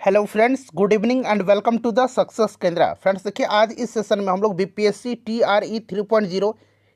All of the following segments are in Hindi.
Hello friends, good evening and welcome to the success Kendra. Friends देखिए, आज इस सेशन में हम लोग बीपीएससी टीआरई 3.0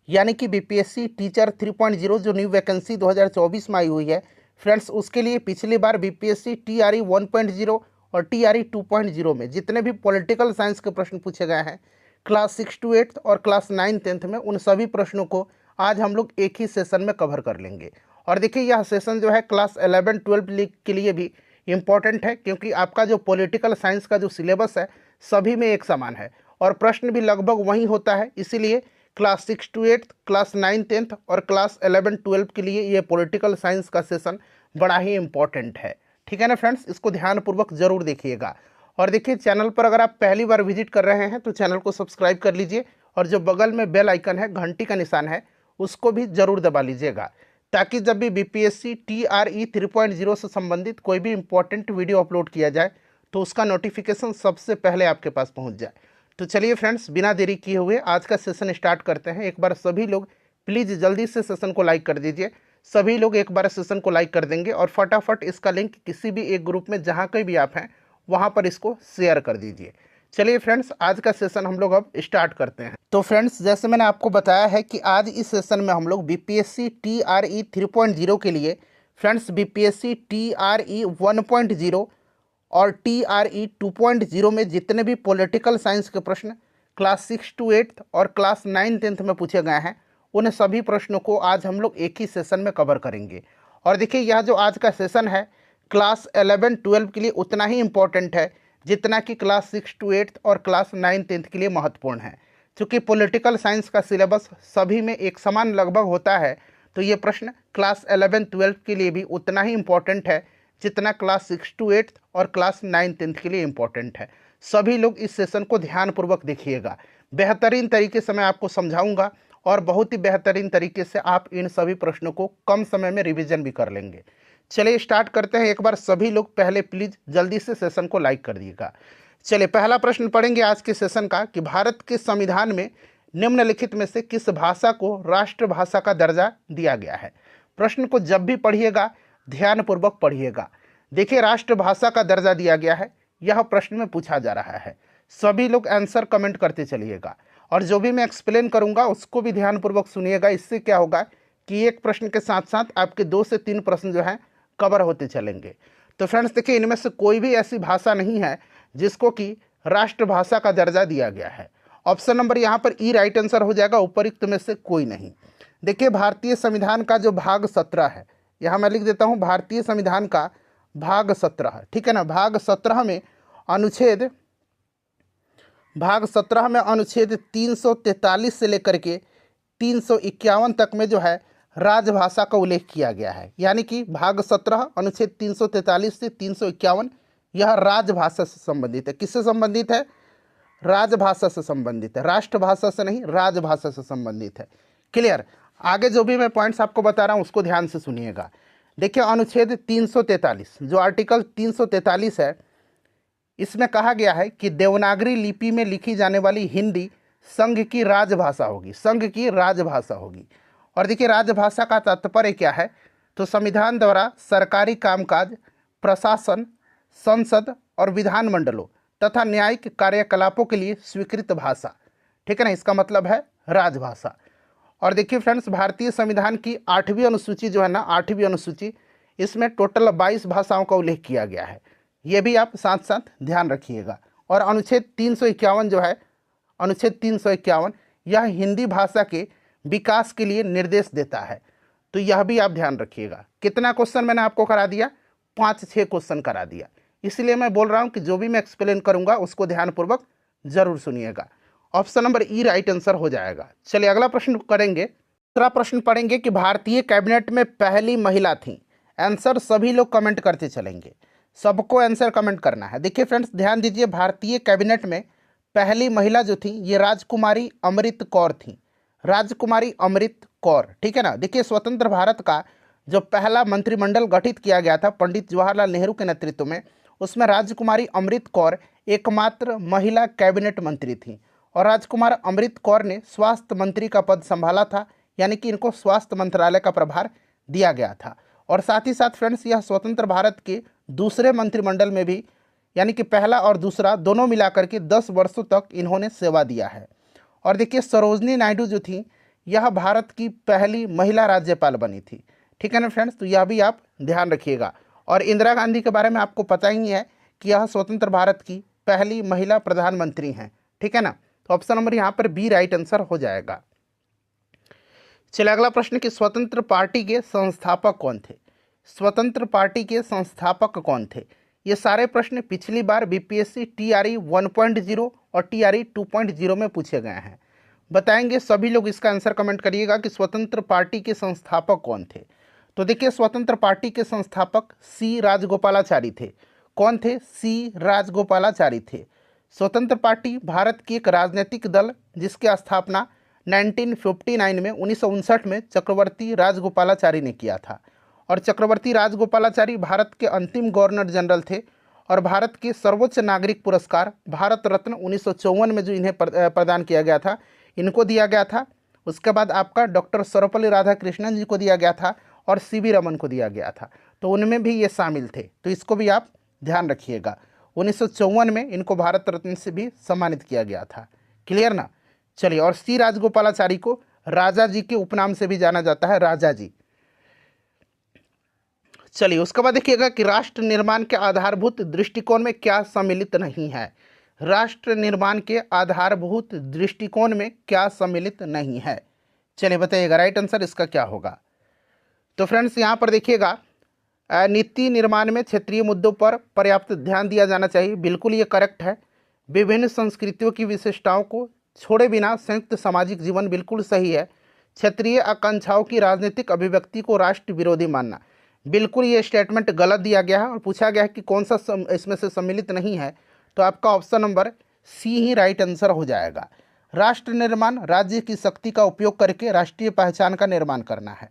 यानी कि बीपीएससी टीचर 3.0 जो न्यू वैकेंसी 2024 में आई हुई है फ्रेंड्स, उसके लिए पिछली बार बीपीएससी टीआरई 1.0 और टीआरई 2.0 में जितने भी पॉलिटिकल साइंस के प्रश्न पूछे गए हैं क्लास 6 to 8 और क्लास 9 10th में, उन सभी प्रश्नों को आज हम लोग एक ही सेशन में कवर कर लेंगे। और देखिए, यह सेशन जो है क्लास 11-12 के लिए भी इम्पॉर्टेंट है, क्योंकि आपका जो पॉलिटिकल साइंस का जो सिलेबस है सभी में एक समान है और प्रश्न भी लगभग वही होता है। इसीलिए क्लास 6 to 8, क्लास 9 10th और क्लास 11-12 के लिए ये पॉलिटिकल साइंस का सेशन बड़ा ही इम्पॉर्टेंट है। ठीक है ना फ्रेंड्स, इसको ध्यानपूर्वक जरूर देखिएगा। और देखिए, चैनल पर अगर आप पहली बार विजिट कर रहे हैं तो चैनल को सब्सक्राइब कर लीजिए और जो बगल में बेल आइकन है, घंटी का निशान है, उसको भी जरूर दबा लीजिएगा, ताकि जब भी बीपीएससी टीआरई 3.0 से संबंधित कोई भी इंपॉर्टेंट वीडियो अपलोड किया जाए तो उसका नोटिफिकेशन सबसे पहले आपके पास पहुंच जाए। तो चलिए फ्रेंड्स, बिना देरी किए हुए आज का सेशन स्टार्ट करते हैं। एक बार सभी लोग प्लीज़ जल्दी से सेशन को लाइक कर दीजिए। सभी लोग एक बार सेशन को लाइक कर देंगे और फटाफट इसका लिंक किसी भी एक ग्रुप में जहाँ कहीं भी आप हैं वहाँ पर इसको शेयर कर दीजिए। चलिए फ्रेंड्स, आज का सेशन हम लोग अब स्टार्ट करते हैं। तो फ्रेंड्स, जैसे मैंने आपको बताया है कि आज इस सेशन में हम लोग बीपीएससी टीआरई 3.0 के लिए फ्रेंड्स बीपीएससी टीआरई 1.0 और टीआरई 2.0 में जितने भी पॉलिटिकल साइंस के प्रश्न क्लास 6 to 8 और क्लास 9 10th में पूछे गए हैं, उन सभी प्रश्नों को आज हम लोग एक ही सेशन में कवर करेंगे। और देखिए, यह जो आज का सेशन है क्लास 11-12 के लिए उतना ही इम्पोर्टेंट है जितना कि क्लास 6 to 8 और क्लास 9 10th के लिए महत्वपूर्ण है। क्योंकि पॉलिटिकल साइंस का सिलेबस सभी में एक समान लगभग होता है, तो ये प्रश्न क्लास 11-12 के लिए भी उतना ही इम्पोर्टेंट है जितना क्लास 6 to 8 और क्लास 9 10th के लिए इम्पोर्टेंट है। सभी लोग इस सेशन को ध्यानपूर्वक देखिएगा। बेहतरीन तरीके से मैं आपको समझाऊंगा और बहुत ही बेहतरीन तरीके से आप इन सभी प्रश्नों को कम समय में रिविजन भी कर लेंगे। चलिए स्टार्ट करते हैं। एक बार सभी लोग पहले प्लीज़ जल्दी से सेशन को लाइक कर दिएगा। चलिए, पहला प्रश्न पढ़ेंगे आज के सेशन का कि भारत के संविधान में निम्नलिखित में से किस भाषा को राष्ट्रभाषा का दर्जा दिया गया है। प्रश्न को जब भी पढ़िएगा ध्यानपूर्वक पढ़िएगा। देखिए, राष्ट्रभाषा का दर्जा दिया गया है, यह प्रश्न में पूछा जा रहा है। सभी लोग आंसर कमेंट करते चलिएगा और जो भी मैं एक्सप्लेन करूंगा उसको भी ध्यानपूर्वक सुनिएगा। इससे क्या होगा कि एक प्रश्न के साथ साथ आपके 2 से 3 प्रश्न जो हैं कवर होते चलेंगे। तो फ्रेंड्स देखिए, इनमें से कोई भी ऐसी भाषा नहीं है जिसको कि राष्ट्रभाषा का दर्जा दिया गया है। ऑप्शन नंबर यहाँ पर ई राइट आंसर हो जाएगा, उपयुक्त में से कोई नहीं। देखिए, भारतीय संविधान का जो भाग 17 है, यहाँ मैं लिख देता हूँ भारतीय संविधान का भाग 17, ठीक है ना। भाग 17 में अनुच्छेद 343 से लेकर के 351 तक में जो है राजभाषा का उल्लेख किया गया है। यानी कि भाग 17 अनुच्छेद 343 से 351 यह राजभाषा से संबंधित है। किससे संबंधित है? राजभाषा से संबंधित है, राष्ट्रभाषा से नहीं, राजभाषा से संबंधित है। क्लियर? आगे जो भी मैं पॉइंट्स आपको बता रहा हूँ उसको ध्यान से सुनिएगा। देखिए, अनुच्छेद 343 जो आर्टिकल 343 है, इसमें कहा गया है कि देवनागरी लिपि में लिखी जाने वाली हिंदी संघ की राजभाषा होगी, संघ की राजभाषा होगी। और देखिए, राजभाषा का तात्पर्य क्या है? तो संविधान द्वारा सरकारी कामकाज, प्रशासन, संसद और विधानमंडलों तथा न्यायिक कार्यकलापों के लिए स्वीकृत भाषा, ठीक है ना, इसका मतलब है राजभाषा। और देखिए फ्रेंड्स, भारतीय संविधान की 8वीं अनुसूची जो है ना, 8वीं अनुसूची, इसमें टोटल 22 भाषाओं का उल्लेख किया गया है। ये भी आप साथ साथ ध्यान रखिएगा। और अनुच्छेद 351 जो है, अनुच्छेद 351, यह हिंदी भाषा के विकास के लिए निर्देश देता है। तो यह भी आप ध्यान रखिएगा। कितना क्वेश्चन मैंने आपको करा दिया? 5-6 क्वेश्चन करा दिया। इसलिए मैं बोल रहा हूं कि जो भी मैं एक्सप्लेन करूंगा उसको ध्यानपूर्वक जरूर सुनिएगा। ऑप्शन नंबर ई राइट आंसर हो जाएगा। चलिए अगला प्रश्न करेंगे। दूसरा प्रश्न पढ़ेंगे कि भारतीय कैबिनेट में पहली महिला थी। आंसर सभी लोग कमेंट करते चलेंगे, सबको आंसर कमेंट करना है। देखिए फ्रेंड्स, ध्यान दीजिए, भारतीय कैबिनेट में पहली महिला जो थी ये राजकुमारी अमृत कौर थी। राजकुमारी अमृत कौर, ठीक है ना। देखिए, स्वतंत्र भारत का जो पहला मंत्रिमंडल गठित किया गया था पंडित जवाहरलाल नेहरू के नेतृत्व में, उसमें राजकुमारी अमृत कौर एकमात्र महिला कैबिनेट मंत्री थी। और राजकुमार अमृत कौर ने स्वास्थ्य मंत्री का पद संभाला था, यानी कि इनको स्वास्थ्य मंत्रालय का प्रभार दिया गया था। और साथ ही साथ फ्रेंड्स, यह स्वतंत्र भारत के दूसरे मंत्रिमंडल में भी यानी कि पहला और दूसरा दोनों मिलाकर के 10 वर्षों तक इन्होंने सेवा दिया है। और देखिए सरोजनी नायडू जो थी यह भारत की पहली महिला राज्यपाल बनी थी। ठीक है ना फ्रेंड्स, तो यह भी आप ध्यान रखिएगा। और इंदिरा गांधी के बारे में आपको पता ही है कि यह स्वतंत्र भारत की पहली महिला प्रधानमंत्री हैं। ठीक है ना, तो ऑप्शन नंबर यहाँ पर बी राइट आंसर हो जाएगा। चलिए अगला प्रश्न कि स्वतंत्र पार्टी के संस्थापक कौन थे? स्वतंत्र पार्टी के संस्थापक कौन थे? ये सारे प्रश्न पिछली बार बीपीएससी टीआरई 1.0 और टीआरई 2.0 में पूछे गए हैं। बताएंगे सभी लोग, इसका आंसर कमेंट करिएगा कि स्वतंत्र पार्टी के संस्थापक कौन थे। तो देखिए स्वतंत्र पार्टी के संस्थापक सी राजगोपालाचारी थे। कौन थे? सी राजगोपालाचारी थे। स्वतंत्र पार्टी भारत की एक राजनीतिक दल जिसकी स्थापना 1959 में 1959 में चक्रवर्ती राजगोपालाचारी ने किया था। और चक्रवर्ती राजगोपालाचारी भारत के अंतिम गवर्नर जनरल थे और भारत के सर्वोच्च नागरिक पुरस्कार भारत रत्न 1954 में जो इन्हें प्रदान किया गया था इनको दिया गया था। उसके बाद आपका डॉक्टर सर्वपल्ली राधाकृष्णन जी को दिया गया था और सीवी रमन को दिया गया था, तो उनमें भी ये शामिल थे। तो इसको भी आप ध्यान रखिएगा। 1954 में इनको भारत रत्न से भी सम्मानित किया गया था। क्लियर ना? चलिए, और सी राजगोपालाचारी को राजा जी के उपनाम से भी जाना जाता है, राजा जी। चलिए उसके बाद देखिएगा कि राष्ट्र निर्माण के आधारभूत दृष्टिकोण में क्या सम्मिलित नहीं है? राष्ट्र निर्माण के आधारभूत दृष्टिकोण में क्या सम्मिलित नहीं है? चलिए बताइएगा राइट आंसर इसका क्या होगा। तो फ्रेंड्स यहाँ पर देखिएगा नीति निर्माण में क्षेत्रीय मुद्दों पर पर्याप्त ध्यान दिया जाना चाहिए, बिल्कुल ये करेक्ट है। विभिन्न संस्कृतियों की विशेषताओं को छोड़े बिना संयुक्त सामाजिक जीवन, बिल्कुल सही है। क्षेत्रीय आकांक्षाओं की राजनीतिक अभिव्यक्ति को राष्ट्र विरोधी मानना, बिल्कुल ये स्टेटमेंट गलत दिया गया है। और पूछा गया है कि कौन सा इसमें से सम्मिलित नहीं है, तो आपका ऑप्शन नंबर सी ही राइट आंसर हो जाएगा। राष्ट्र निर्माण राज्य की शक्ति का उपयोग करके राष्ट्रीय पहचान का निर्माण करना है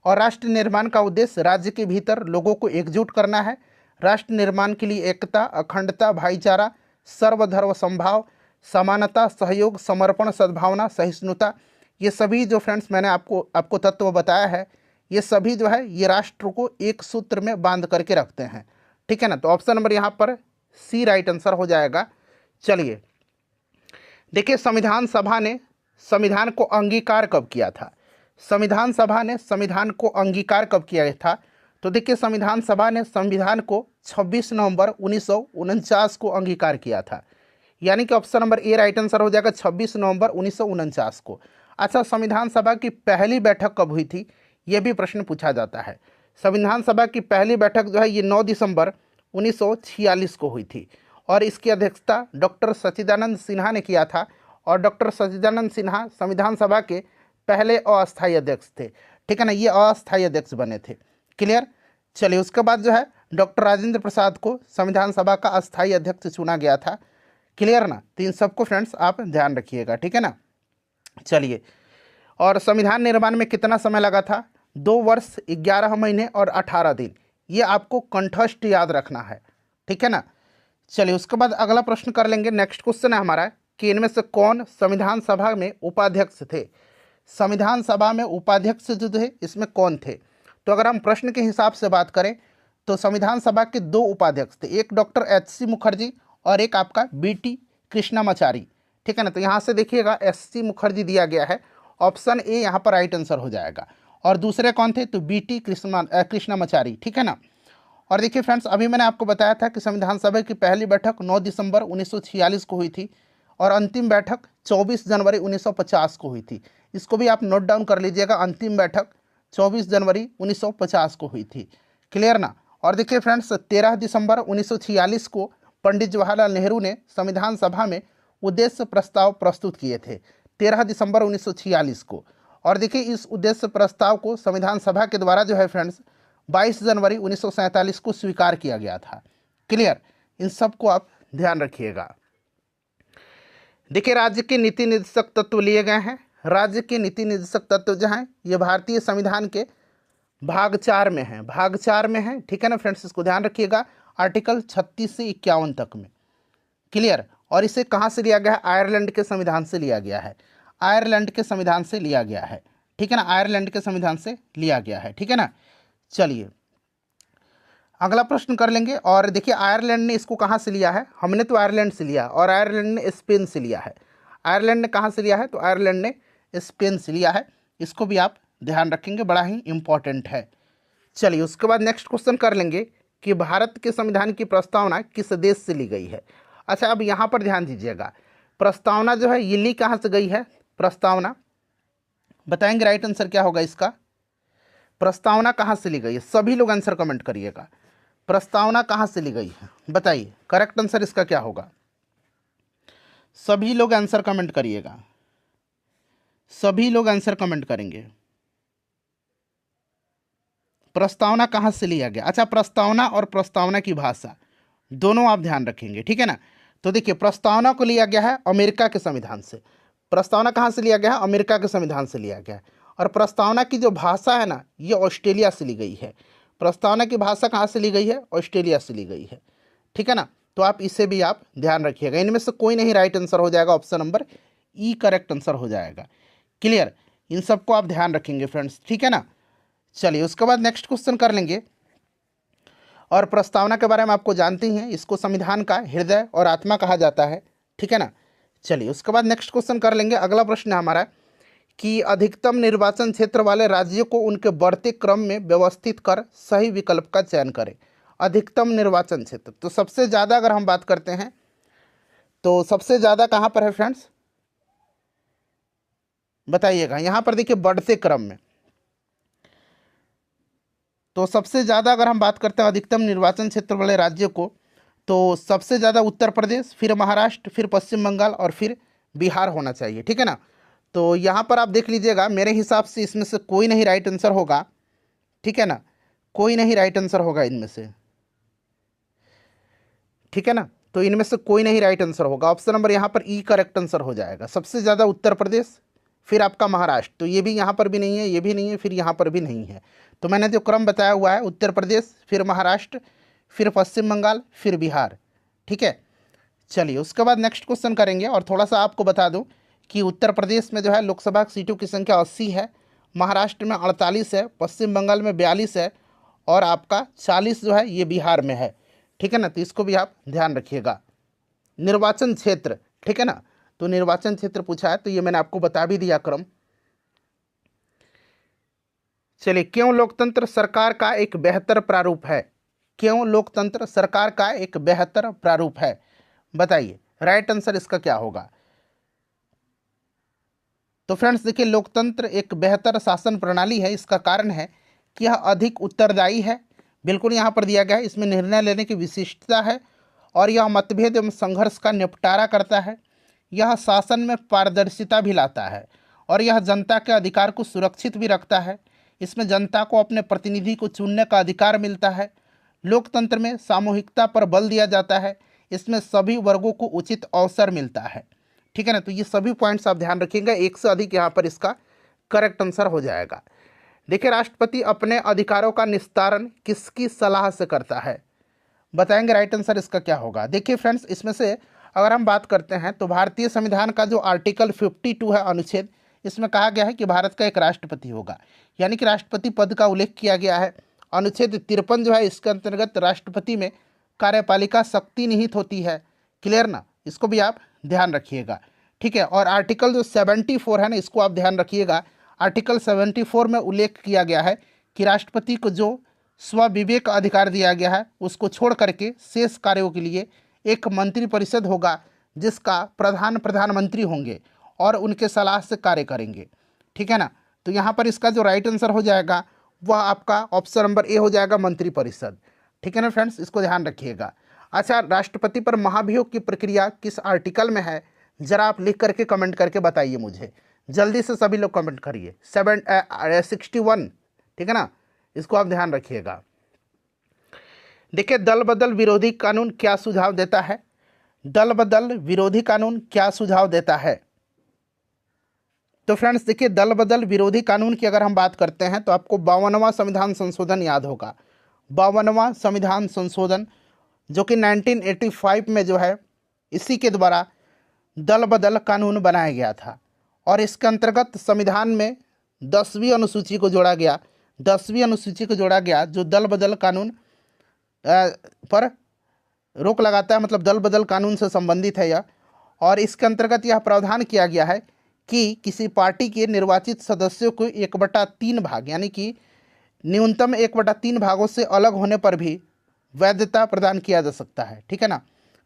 और राष्ट्र निर्माण का उद्देश्य राज्य के भीतर लोगों को एकजुट करना है। राष्ट्र निर्माण के लिए एकता, अखंडता, भाईचारा, सर्वधर्म समभाव, समानता, सहयोग, समर्पण, सद्भावना, सहिष्णुता, ये सभी जो फ्रेंड्स मैंने आपको तत्व बताया है, ये सभी जो है ये राष्ट्र को एक सूत्र में बांध करके रखते हैं। ठीक है ना, तो ऑप्शन नंबर यहाँ पर सी राइट आंसर हो जाएगा। चलिए देखिए संविधान सभा ने संविधान को अंगीकार कब किया था? संविधान सभा ने संविधान को अंगीकार कब किया था? तो देखिए संविधान सभा ने संविधान को 26 नवंबर 1949 को अंगीकार किया था, यानी कि option number A right answer हो जाएगा 26 नवंबर 1949 को। अच्छा, संविधान सभा की पहली बैठक कब हुई थी? यह भी प्रश्न पूछा जाता है। संविधान सभा की पहली बैठक जो है ये 9 दिसंबर 1946 को हुई थी और इसकी अध्यक्षता डॉक्टर सच्चिदानंद सिन्हा ने किया था। और डॉक्टर सच्चिदानंद सिन्हा संविधान सभा के पहले अस्थायी अध्यक्ष थे। ठीक है ना, ये अस्थायी अध्यक्ष बने थे। क्लियर? चलिए उसके बाद जो है डॉक्टर राजेंद्र प्रसाद को संविधान सभा का अस्थायी अध्यक्ष चुना गया था। क्लियर ना? तो इन सबको फ्रेंड्स आप ध्यान रखिएगा। ठीक है ना? चलिए, और संविधान निर्माण में कितना समय लगा था? 2 वर्ष 11 महीने और 18 दिन। ये आपको कंठस्थ याद रखना है। ठीक है ना? चलिए उसके बाद अगला प्रश्न कर लेंगे। नेक्स्ट क्वेश्चन है हमारा कि इनमें से कौन संविधान सभा में उपाध्यक्ष थे? संविधान सभा में उपाध्यक्ष जो थे इसमें कौन थे? तो अगर हम प्रश्न के हिसाब से बात करें तो संविधान सभा के 2 उपाध्यक्ष थे, एक डॉक्टर एच.सी. मुखर्जी और एक आपका बी.टी. कृष्णामाचारी। ठीक है ना, तो यहाँ से देखिएगा एच.सी. मुखर्जी दिया गया है, ऑप्शन ए यहाँ पर राइट आंसर हो जाएगा। और दूसरे कौन थे? तो बी.टी. कृष्णामाचारी। ठीक है ना? और देखिए फ्रेंड्स अभी मैंने आपको बताया था कि संविधान सभा की पहली बैठक 9 दिसंबर 1946 को हुई थी और अंतिम बैठक 24 जनवरी 1950 को हुई थी। इसको भी आप नोट डाउन कर लीजिएगा, अंतिम बैठक 24 जनवरी 1950 को हुई थी। क्लियर ना? और देखिए फ्रेंड्स 13 दिसंबर 1946 को पंडित जवाहरलाल नेहरू ने संविधान सभा में उद्देश्य प्रस्ताव प्रस्तुत किए थे, 13 दिसंबर 1946 को। और देखिए इस उद्देश्य प्रस्ताव को संविधान सभा के द्वारा जो है फ्रेंड्स 22 जनवरी 1947 को स्वीकार किया गया था। क्लियर? इन सब को आप ध्यान रखिएगा। देखिए राज्य के नीति निर्देशक तत्व लिए गए हैं। राज्य के नीति निर्देशक तत्व जो हैं ये भारतीय संविधान के भाग 4 में है, भाग 4 में है। ठीक है ना फ्रेंड्स, इसको ध्यान रखिएगा, आर्टिकल 36 से 51 तक में। क्लियर? और इसे कहाँ से लिया गया है? आयरलैंड के संविधान से लिया गया है, आयरलैंड के संविधान से लिया गया है। ठीक है ना, आयरलैंड के संविधान से लिया गया है। ठीक है ना? चलिए अगला प्रश्न कर लेंगे। और देखिए आयरलैंड ने इसको कहाँ से लिया है, हमने तो आयरलैंड से लिया और आयरलैंड ने स्पेन से लिया है। आयरलैंड ने कहाँ से लिया है, तो आयरलैंड ने स्पेन से लिया है। इसको भी आप ध्यान रखेंगे, बड़ा ही इंपॉर्टेंट है। चलिए उसके बाद नेक्स्ट क्वेश्चन कर लेंगे कि भारत के संविधान की प्रस्तावना किस देश से ली गई है। अच्छा अब यहाँ पर ध्यान दीजिएगा, प्रस्तावना जो है ये ली कहाँ से गई है, प्रस्तावना बताएंगे राइट आंसर क्या होगा इसका। प्रस्तावना कहाँ से ली गई है, सभी लोग आंसर कमेंट करिएगा। प्रस्तावना कहाँ से ली गई है बताइए, करेक्ट आंसर इसका क्या होगा। सभी लोग आंसर कमेंट करिएगा, सभी लोग आंसर कमेंट करेंगे। प्रस्तावना कहाँ से लिया गया, अच्छा प्रस्तावना और प्रस्तावना की भाषा दोनों आप ध्यान रखेंगे, ठीक है ना। तो देखिए प्रस्तावना को लिया गया है अमेरिका के संविधान से। प्रस्तावना कहाँ से लिया गया है, अमेरिका के संविधान से लिया गया है। और प्रस्तावना की जो भाषा है ना, ये ऑस्ट्रेलिया से ली गई है। प्रस्तावना की भाषा कहाँ से ली गई है, ऑस्ट्रेलिया से ली गई है, ठीक है ना। तो आप इसे भी आप ध्यान रखिएगा, इनमें से कोई नहीं राइट आंसर हो जाएगा, ऑप्शन नंबर ई करेक्ट आंसर हो जाएगा। क्लियर, इन सबको आप ध्यान रखेंगे फ्रेंड्स, ठीक है ना। चलिए उसके बाद नेक्स्ट क्वेश्चन कर लेंगे। और प्रस्तावना के बारे में आपको जानते ही हैं, इसको संविधान का हृदय और आत्मा कहा जाता है, ठीक है ना। चलिए उसके बाद नेक्स्ट क्वेश्चन कर लेंगे। अगला प्रश्न है हमारा कि अधिकतम निर्वाचन क्षेत्र वाले राज्यों को उनके बढ़ते क्रम में व्यवस्थित कर सही विकल्प का चयन करें। अधिकतम निर्वाचन क्षेत्र, तो सबसे ज़्यादा अगर हम बात करते हैं तो सबसे ज़्यादा कहाँ पर है फ्रेंड्स बताइएगा। यहाँ पर देखिए बढ़ते क्रम में, तो सबसे ज़्यादा अगर हम बात करते हैं अधिकतम निर्वाचन क्षेत्र वाले राज्यों को, तो सबसे ज़्यादा उत्तर प्रदेश, फिर महाराष्ट्र, फिर पश्चिम बंगाल और फिर बिहार होना चाहिए, ठीक है ना। तो यहाँ पर आप देख लीजिएगा, मेरे हिसाब से इसमें से कोई नहीं राइट आंसर होगा, ठीक है ना, कोई नहीं राइट आंसर होगा इनमें से, ठीक है ना। तो इनमें से कोई नहीं राइट आंसर होगा, ऑप्शन नंबर यहाँ पर ई करेक्ट आंसर हो जाएगा। सबसे ज़्यादा उत्तर प्रदेश, फिर आपका महाराष्ट्र, तो ये भी यहाँ पर भी नहीं है, ये भी नहीं है, फिर यहाँ पर भी नहीं है। तो मैंने जो क्रम बताया हुआ है, उत्तर प्रदेश, फिर महाराष्ट्र, फिर पश्चिम बंगाल, फिर बिहार, ठीक है। चलिए उसके बाद नेक्स्ट क्वेश्चन करेंगे। और थोड़ा सा आपको बता दूं कि उत्तर प्रदेश में जो है लोकसभा सीटों की संख्या 80 है, महाराष्ट्र में 48 है, पश्चिम बंगाल में 42 है और आपका 40 जो है ये बिहार में है, ठीक है ना। तो इसको भी आप ध्यान रखिएगा। निर्वाचन क्षेत्र, ठीक है ना, तो निर्वाचन क्षेत्र पूछा है, तो ये मैंने आपको बता भी दिया क्रम। चलिए क्यों लोकतंत्र सरकार का एक बेहतर प्रारूप है, क्यों लोकतंत्र सरकार का एक बेहतर प्रारूप है बताइए, राइट आंसर इसका क्या होगा। तो फ्रेंड्स देखिए लोकतंत्र एक बेहतर शासन प्रणाली है, इसका कारण है कि यह अधिक उत्तरदायी है, बिल्कुल यहाँ पर दिया गया है। इसमें निर्णय लेने की विशिष्टता है और यह मतभेद एवं संघर्ष का निपटारा करता है। यह शासन में पारदर्शिता भी लाता है और यह जनता के अधिकार को सुरक्षित भी रखता है। इसमें जनता को अपने प्रतिनिधि को चुनने का अधिकार मिलता है। लोकतंत्र में सामूहिकता पर बल दिया जाता है। इसमें सभी वर्गों को उचित अवसर मिलता है, ठीक है ना। तो ये सभी पॉइंट्स आप ध्यान रखिएगा, एक से अधिक यहाँ पर इसका करेक्ट आंसर हो जाएगा। देखिए राष्ट्रपति अपने अधिकारों का निस्तारण किसकी सलाह से करता है बताएंगे, राइट आंसर इसका क्या होगा। देखिए फ्रेंड्स इसमें से अगर हम बात करते हैं तो भारतीय संविधान का जो आर्टिकल 52 है अनुच्छेद, इसमें कहा गया है कि भारत का एक राष्ट्रपति होगा, यानी कि राष्ट्रपति पद का उल्लेख किया गया है। अनुच्छेद 53 जो है इसके अंतर्गत राष्ट्रपति में कार्यपालिका शक्ति निहित होती है, क्लियर ना, इसको भी आप ध्यान रखिएगा, ठीक है। और आर्टिकल जो 74 है ना, इसको आप ध्यान रखिएगा। आर्टिकल 74 में उल्लेख किया गया है कि राष्ट्रपति को जो स्वविवेक का अधिकार दिया गया है उसको छोड़ करके शेष कार्यों के लिए एक मंत्रिपरिषद होगा जिसका प्रधानमंत्री होंगे और उनके सलाह से कार्य करेंगे, ठीक है ना। तो यहाँ पर इसका जो राइट आंसर हो जाएगा वह आपका ऑप्शन नंबर ए हो जाएगा, मंत्रिपरिषद, ठीक है ना फ्रेंड्स, इसको ध्यान रखिएगा। अच्छा राष्ट्रपति पर महाभियोग की प्रक्रिया किस आर्टिकल में है, जरा आप लिख करके कमेंट करके बताइए मुझे, जल्दी से सभी लोग कमेंट करिए। 61, ठीक है ना, इसको आप ध्यान रखिएगा। देखिए दल बदल विरोधी कानून क्या सुझाव देता है, दल बदल विरोधी कानून क्या सुझाव देता है। तो फ्रेंड्स देखिए दल बदल विरोधी कानून की अगर हम बात करते हैं तो आपको 52वां संविधान संशोधन याद होगा। 52वां संविधान संशोधन जो कि 1985 में जो है इसी के द्वारा दल बदल कानून बनाया गया था और इसके अंतर्गत संविधान में 10वीं अनुसूची को जोड़ा गया, 10वीं अनुसूची को जोड़ा गया जो दल बदल कानून पर रोक लगाता है, मतलब दल बदल कानून से संबंधित है यह। और इसके अंतर्गत यह प्रावधान किया गया है कि किसी पार्टी के निर्वाचित सदस्यों को 1/3 भाग यानी कि न्यूनतम 1/3 भागों से अलग होने पर भी वैधता प्रदान किया जा सकता है, ठीक है ना।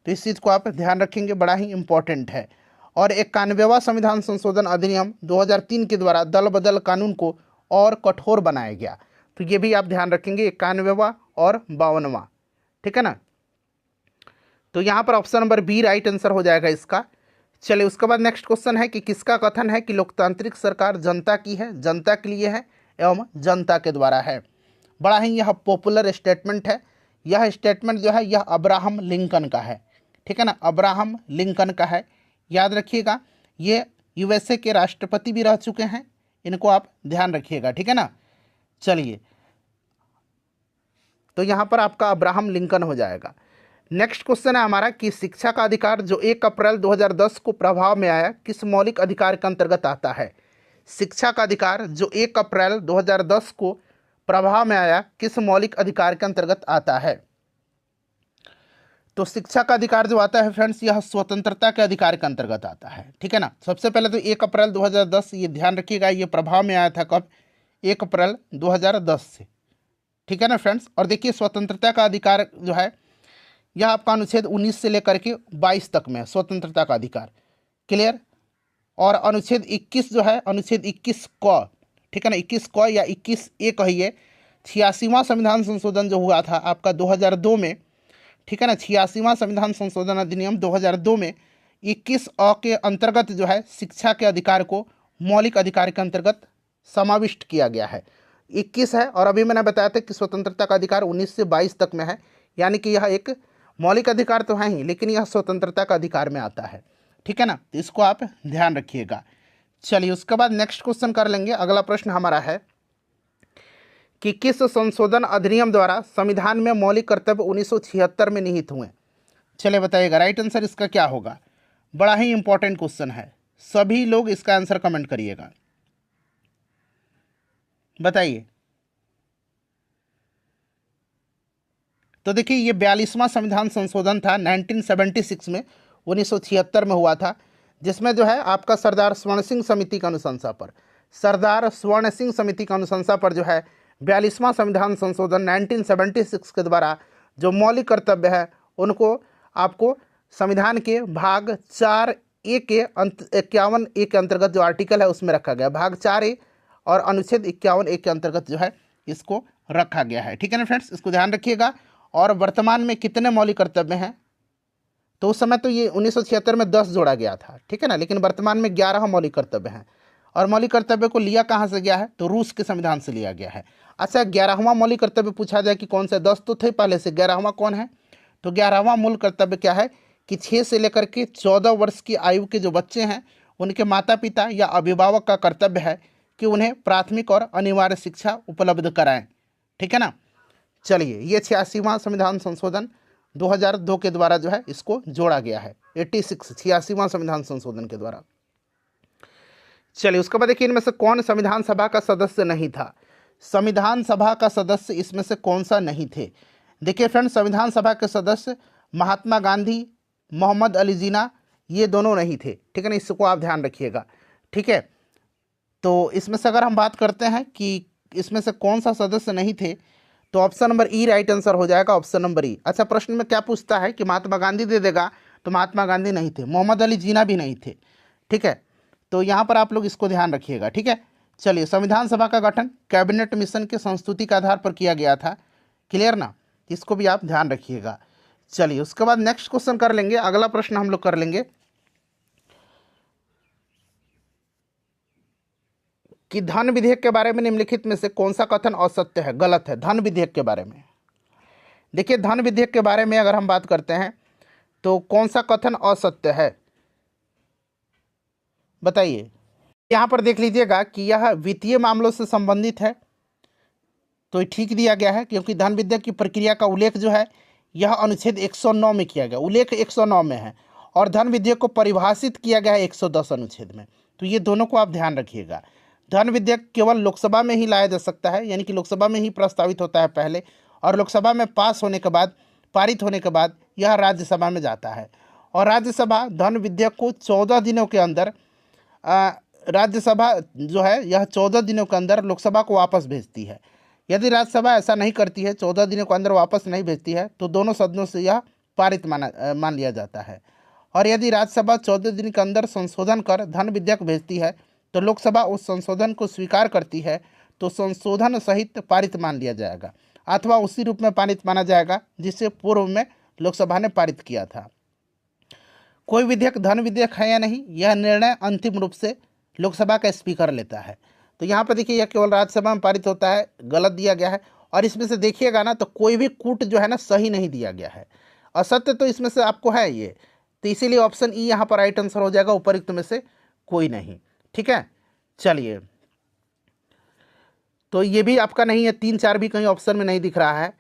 तो इस चीज़ को आप ध्यान रखेंगे, बड़ा ही इंपॉर्टेंट है। और 91वां संविधान संशोधन अधिनियम 2003 के द्वारा दल बदल कानून को और कठोर बनाया गया। तो ये भी आप ध्यान रखेंगे, 91वां और 52वां, ठीक है ना। तो यहाँ पर option number B right answer हो जाएगा इसका। चलिए उसके बाद नेक्स्ट क्वेश्चन है कि किसका कथन है कि लोकतांत्रिक सरकार जनता की है, जनता के लिए है एवं जनता के द्वारा है। बड़ा ही यह पॉपुलर स्टेटमेंट है। यह स्टेटमेंट जो है यह अब्राहम लिंकन का है, ठीक है ना, अब्राहम लिंकन का है। याद रखिएगा, ये यूएसए के राष्ट्रपति भी रह चुके हैं, इनको आप ध्यान रखिएगा, ठीक है ना। चलिए तो यहाँ पर आपका अब्राहम लिंकन हो जाएगा। नेक्स्ट क्वेश्चन है हमारा कि शिक्षा का अधिकार जो 1 अप्रैल 2010 को प्रभाव में आया किस मौलिक अधिकार के अंतर्गत आता है। शिक्षा का अधिकार जो 1 अप्रैल 2010 को प्रभाव में आया किस मौलिक अधिकार के अंतर्गत आता है। तो शिक्षा का अधिकार जो आता है फ्रेंड्स, यह स्वतंत्रता के अधिकार के अंतर्गत आता है, ठीक है ना। सबसे पहले तो 1 अप्रैल 2010 ये ध्यान रखिएगा, ये प्रभाव में आया था कब, 1 अप्रैल 2010 से, ठीक है ना फ्रेंड्स। और देखिए स्वतंत्रता का अधिकार जो है यह आपका अनुच्छेद 19 से लेकर के 22 तक में है, स्वतंत्रता का अधिकार, क्लियर। और अनुच्छेद 21 जो है, अनुच्छेद 21 क, ठीक है ना, 21 क या 21 ए कहिए, 86वां संविधान संशोधन जो हुआ था आपका 2002 में, ठीक है ना, 86वां संविधान संशोधन अधिनियम 2002 में 21 अ के अंतर्गत जो है शिक्षा के अधिकार को मौलिक अधिकार के अंतर्गत समाविष्ट किया गया है। 21 है और अभी मैंने बताया था कि स्वतंत्रता का अधिकार 19 से 22 तक में है, यानी कि यह एक मौलिक अधिकार तो है ही, लेकिन यह स्वतंत्रता का अधिकार में आता है, ठीक है ना। तो इसको आप ध्यान रखिएगा। चलिए उसके बाद नेक्स्ट क्वेश्चन कर लेंगे। अगला प्रश्न हमारा है कि किस संशोधन अधिनियम द्वारा संविधान में मौलिक कर्तव्य 1976 में निहित हुए। चलिए बताइएगा राइट आंसर इसका क्या होगा। बड़ा ही इंपॉर्टेंट क्वेश्चन है, सभी लोग इसका आंसर कमेंट करिएगा, बताइए। तो देखिए ये 42वां संविधान संशोधन था 1976 में, 1976 में हुआ था, जिसमें जो है आपका सरदार स्वर्ण सिंह समिति की अनुशंसा पर, सरदार स्वर्ण सिंह समिति की अनुशंसा पर जो है 42वां संविधान संशोधन 1976 के द्वारा जो मौलिक कर्तव्य है उनको आपको संविधान के भाग 4A के 51A के अंतर्गत जो आर्टिकल है उसमें रखा गया, भाग 4A और अनुच्छेद 51A के अंतर्गत जो है इसको रखा गया है, ठीक है ना फ्रेंड्स, इसको ध्यान रखिएगा। और वर्तमान में कितने मौलिक कर्तव्य हैं, तो उस समय तो ये 1976 में 10 जोड़ा गया था, ठीक है ना, लेकिन वर्तमान में 11 मौलिक कर्तव्य हैं। और मौलिक कर्तव्य को लिया कहाँ से गया है, तो रूस के संविधान से लिया गया है। अच्छा 11वां मौलिक कर्तव्य पूछा जाए कि कौन सा, 10 तो थे पहले से, 11वां कौन है, तो 11वां मूल कर्तव्य क्या है कि 6 से लेकर के 14 वर्ष की आयु के जो बच्चे हैं उनके माता पिता या अभिभावक का कर्तव्य है कि उन्हें प्राथमिक और अनिवार्य शिक्षा उपलब्ध कराएं, ठीक है ना। चलिए ये 86वां संविधान संशोधन 2002 के द्वारा जो है इसको जोड़ा गया है, 86वां संविधान संशोधन के द्वारा। चलिए उसके बाद देखिए इनमें से कौन संविधान सभा का सदस्य नहीं था। संविधान सभा का सदस्य इसमें से कौन सा नहीं थे। देखिए फ्रेंड्स संविधान सभा के सदस्य महात्मा गांधी, मोहम्मद अली जिन्ना ये दोनों नहीं थे, ठीक है ना, इसको आप ध्यान रखिएगा, ठीक है। तो इसमें से अगर हम बात करते हैं कि इसमें से कौन सा सदस्य नहीं थे, तो ऑप्शन नंबर ई राइट आंसर हो जाएगा, ऑप्शन नंबर ई। अच्छा प्रश्न में क्या पूछता है कि महात्मा गांधी दे देगा, तो महात्मा गांधी नहीं थे, मोहम्मद अली जिन्ना भी नहीं थे, ठीक है। तो यहाँ पर आप लोग इसको ध्यान रखिएगा, ठीक है। चलिए संविधान सभा का गठन कैबिनेट मिशन के संस्तुति के आधार पर किया गया था, क्लियर ना, इसको भी आप ध्यान रखिएगा। चलिए उसके बाद नेक्स्ट क्वेश्चन कर लेंगे। अगला प्रश्न हम लोग कर लेंगे कि धन विधेयक के बारे में निम्नलिखित में से कौन सा कथन असत्य है, गलत है। धन विधेयक के बारे में देखिए, धन विधेयक के बारे में अगर हम बात करते हैं तो कौन सा कथन असत्य है, बताइए। यहाँ पर देख लीजिएगा कि यह वित्तीय मामलों से संबंधित है, तो ठीक दिया गया है, क्योंकि धन विधेयक की प्रक्रिया का उल्लेख जो है यह अनुच्छेद 109 में किया गया, उल्लेख 109 में है, और धन विधेयक को परिभाषित किया गया है 110 अनुच्छेद में। तो ये दोनों को आप ध्यान रखिएगा। धन विधेयक केवल लोकसभा में ही लाया जा सकता है, यानी कि लोकसभा में ही प्रस्तावित होता है पहले, और लोकसभा में पास होने के बाद, पारित होने के बाद यह राज्यसभा में जाता है और राज्यसभा धन विधेयक को 14 दिनों के अंदर राज्यसभा जो है यह 14 दिनों के अंदर लोकसभा को वापस भेजती है। यदि राज्यसभा ऐसा नहीं करती है, 14 दिनों के अंदर वापस नहीं भेजती है, तो दोनों सदनों से यह पारित मान लिया जाता है। और यदि राज्यसभा 14 दिन के अंदर संशोधन कर धन विधेयक भेजती है तो लोकसभा उस संशोधन को स्वीकार करती है तो संशोधन सहित पारित मान लिया जाएगा अथवा उसी रूप में पारित माना जाएगा जिसे पूर्व में लोकसभा ने पारित किया था। कोई विधेयक धन विधेयक है या नहीं, यह निर्णय अंतिम रूप से लोकसभा का स्पीकर लेता है। तो यहाँ पर देखिए, यह केवल राज्यसभा में पारित होता है, गलत दिया गया है। और इसमें से देखिएगा ना, तो कोई भी कूट जो है ना सही नहीं दिया गया है, असत्य तो इसमें से आपको है ये, तो इसीलिए ऑप्शन ई यहाँ पर राइट आंसर हो जाएगा, उपरोक्त में से कोई नहीं। ठीक है, चलिए, तो ये भी आपका नहीं है, 3 4 भी कहीं ऑप्शन में नहीं दिख रहा है।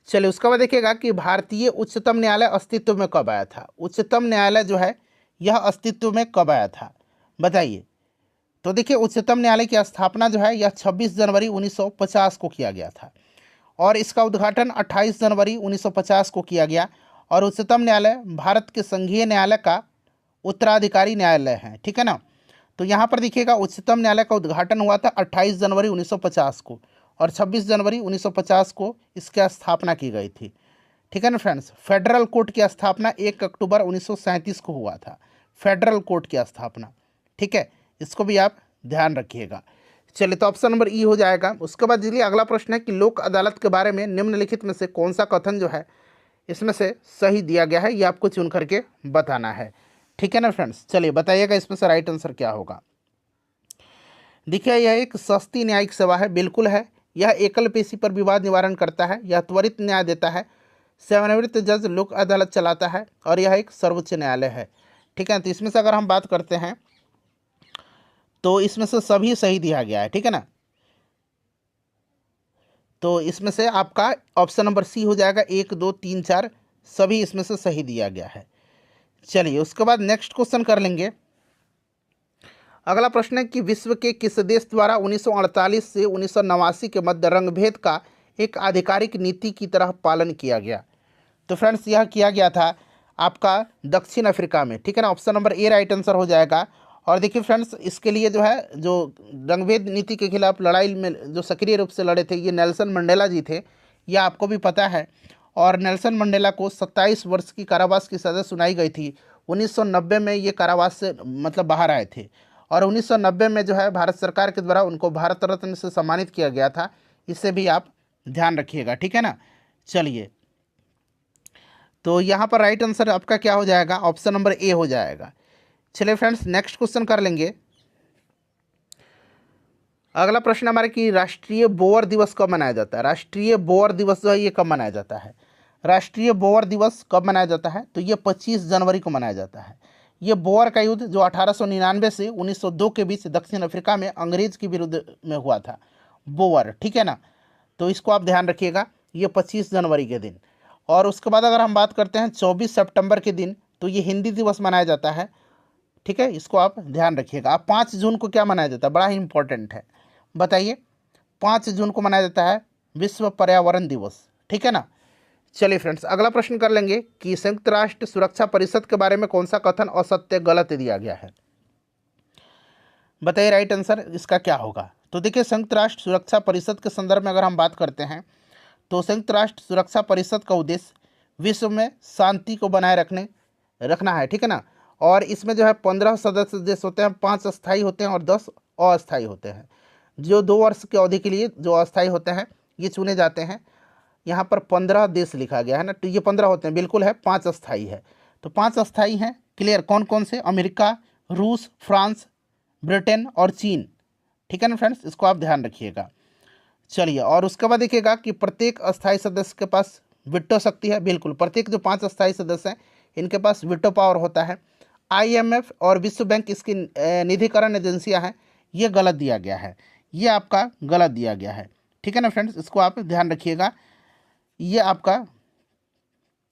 चलिए, उसके बाद देखिएगा कि भारतीय उच्चतम न्यायालय अस्तित्व में कब आया था। उच्चतम न्यायालय जो है यह अस्तित्व में कब आया था, बताइए। तो देखिए, उच्चतम न्यायालय की स्थापना जो है यह 26 जनवरी 1950 को किया गया था और इसका उद्घाटन 28 जनवरी 1950 को किया गया। और उच्चतम न्यायालय भारत के संघीय न्यायालय का उत्तराधिकारी न्यायालय है। ठीक है ना, तो यहाँ पर देखिएगा, उच्चतम न्यायालय का उद्घाटन हुआ था 28 जनवरी 1950 को और 26 जनवरी 1950 को इसकी स्थापना की गई थी। ठीक है ना फ्रेंड्स। फेडरल कोर्ट की स्थापना 1 अक्टूबर 1937 को हुआ था, फेडरल कोर्ट की स्थापना। ठीक है, इसको भी आप ध्यान रखिएगा। चलिए, तो ऑप्शन नंबर ई हो जाएगा। उसके बाद चलिए, अगला प्रश्न है कि लोक अदालत के बारे में निम्नलिखित में से कौन सा कथन जो है इसमें से सही दिया गया है, ये आपको चुन करके बताना है। ठीक है ना फ्रेंड्स, चलिए बताइएगा इसमें से राइट आंसर क्या होगा। देखिए, यह एक सस्ती न्यायिक सेवा है, बिल्कुल है। यह एकल पेशी पर विवाद निवारण करता है, यह त्वरित न्याय देता है, सेवानिवृत्त जज लोक अदालत चलाता है और यह एक सर्वोच्च न्यायालय है। ठीक है, तो इसमें से अगर हम बात करते हैं तो इसमें से सभी सही दिया गया है। ठीक है ना, तो इसमें से आपका ऑप्शन नंबर सी हो जाएगा, 1 2 3 4 सभी इसमें से सही दिया गया है। चलिए, उसके बाद नेक्स्ट क्वेश्चन कर लेंगे। अगला प्रश्न है कि विश्व के किस देश द्वारा 1948 से 1989 के मध्य रंगभेद का एक आधिकारिक नीति की तरह पालन किया गया। तो फ्रेंड्स, यह किया गया था आपका दक्षिण अफ्रीका में। ठीक है ना, option number A right answer हो जाएगा। और देखिए फ्रेंड्स, इसके लिए जो है, जो रंगभेद नीति के खिलाफ लड़ाई में जो सक्रिय रूप से लड़े थे, ये नेल्सन मंडेला जी थे, यह आपको भी पता है। और नेल्सन मंडेला को 27 वर्ष की कारावास की सज़ा सुनाई गई थी। 1990 में ये कारावास से मतलब बाहर आए थे और 1990 में जो है भारत सरकार के द्वारा उनको भारत रत्न से सम्मानित किया गया था। इससे भी आप ध्यान रखिएगा। ठीक है ना, चलिए, तो यहाँ पर राइट आंसर आपका क्या हो जाएगा, ऑप्शन नंबर ए हो जाएगा। चलिए फ्रेंड्स, नेक्स्ट क्वेश्चन कर लेंगे। अगला प्रश्न हमारा कि राष्ट्रीय बोअर दिवस कब मनाया जाता है। राष्ट्रीय बोअर दिवस जो है ये कब मनाया जाता है। राष्ट्रीय बोअर दिवस कब मनाया जाता है, तो ये 25 जनवरी को मनाया जाता है। ये बोअर का युद्ध जो 1899 से 1902 के बीच दक्षिण अफ्रीका में अंग्रेज के विरुद्ध में हुआ था, बोअर। ठीक है ना, तो इसको आप ध्यान रखिएगा, ये 25 जनवरी के दिन। और उसके बाद अगर हम बात करते हैं 24 सितंबर के दिन, तो ये हिंदी दिवस मनाया जाता है। ठीक है, इसको आप ध्यान रखिएगा। आप 5 जून को क्या मनाया जाता है, बड़ा ही इंपॉर्टेंट है, बताइए। 5 जून को मनाया जाता है विश्व पर्यावरण दिवस। ठीक है ना, चलिए फ्रेंड्स, अगला प्रश्न कर लेंगे कि संयुक्त राष्ट्र सुरक्षा परिषद के बारे में कौन सा कथन असत्य गलत दिया गया है, बताइए राइट आंसर इसका क्या होगा। तो देखिए, संयुक्त राष्ट्र सुरक्षा परिषद के संदर्भ में अगर हम बात करते हैं तो संयुक्त राष्ट्र सुरक्षा परिषद का उद्देश्य विश्व में शांति को बनाए रखना है। ठीक है ना, और इसमें जो है 15 सदस्य देश होते हैं, 5 अस्थायी होते हैं और 10 अस्थायी होते हैं। जो 2 वर्ष की अवधि के लिए जो अस्थायी होते हैं ये चुने जाते हैं। यहाँ पर 15 देश लिखा गया है ना, तो ये 15 होते हैं, बिल्कुल है, 5 अस्थायी है। तो 5 अस्थायी हैं, क्लियर। कौन कौन से, अमेरिका, रूस, फ्रांस, ब्रिटेन और चीन। ठीक है ना फ्रेंड्स, इसको आप ध्यान रखिएगा। चलिए, और उसके बाद देखिएगा कि प्रत्येक अस्थायी सदस्य के पास विटो शक्ति है, बिल्कुल। प्रत्येक जो 5 अस्थायी सदस्य हैं इनके पास विटो पावर होता है। IMF और विश्व बैंक इसकी निधिकरण एजेंसियां हैं, ये गलत दिया गया है, ये आपका गलत दिया गया है। ठीक है ना फ्रेंड्स, इसको आप ध्यान रखिएगा, ये आपका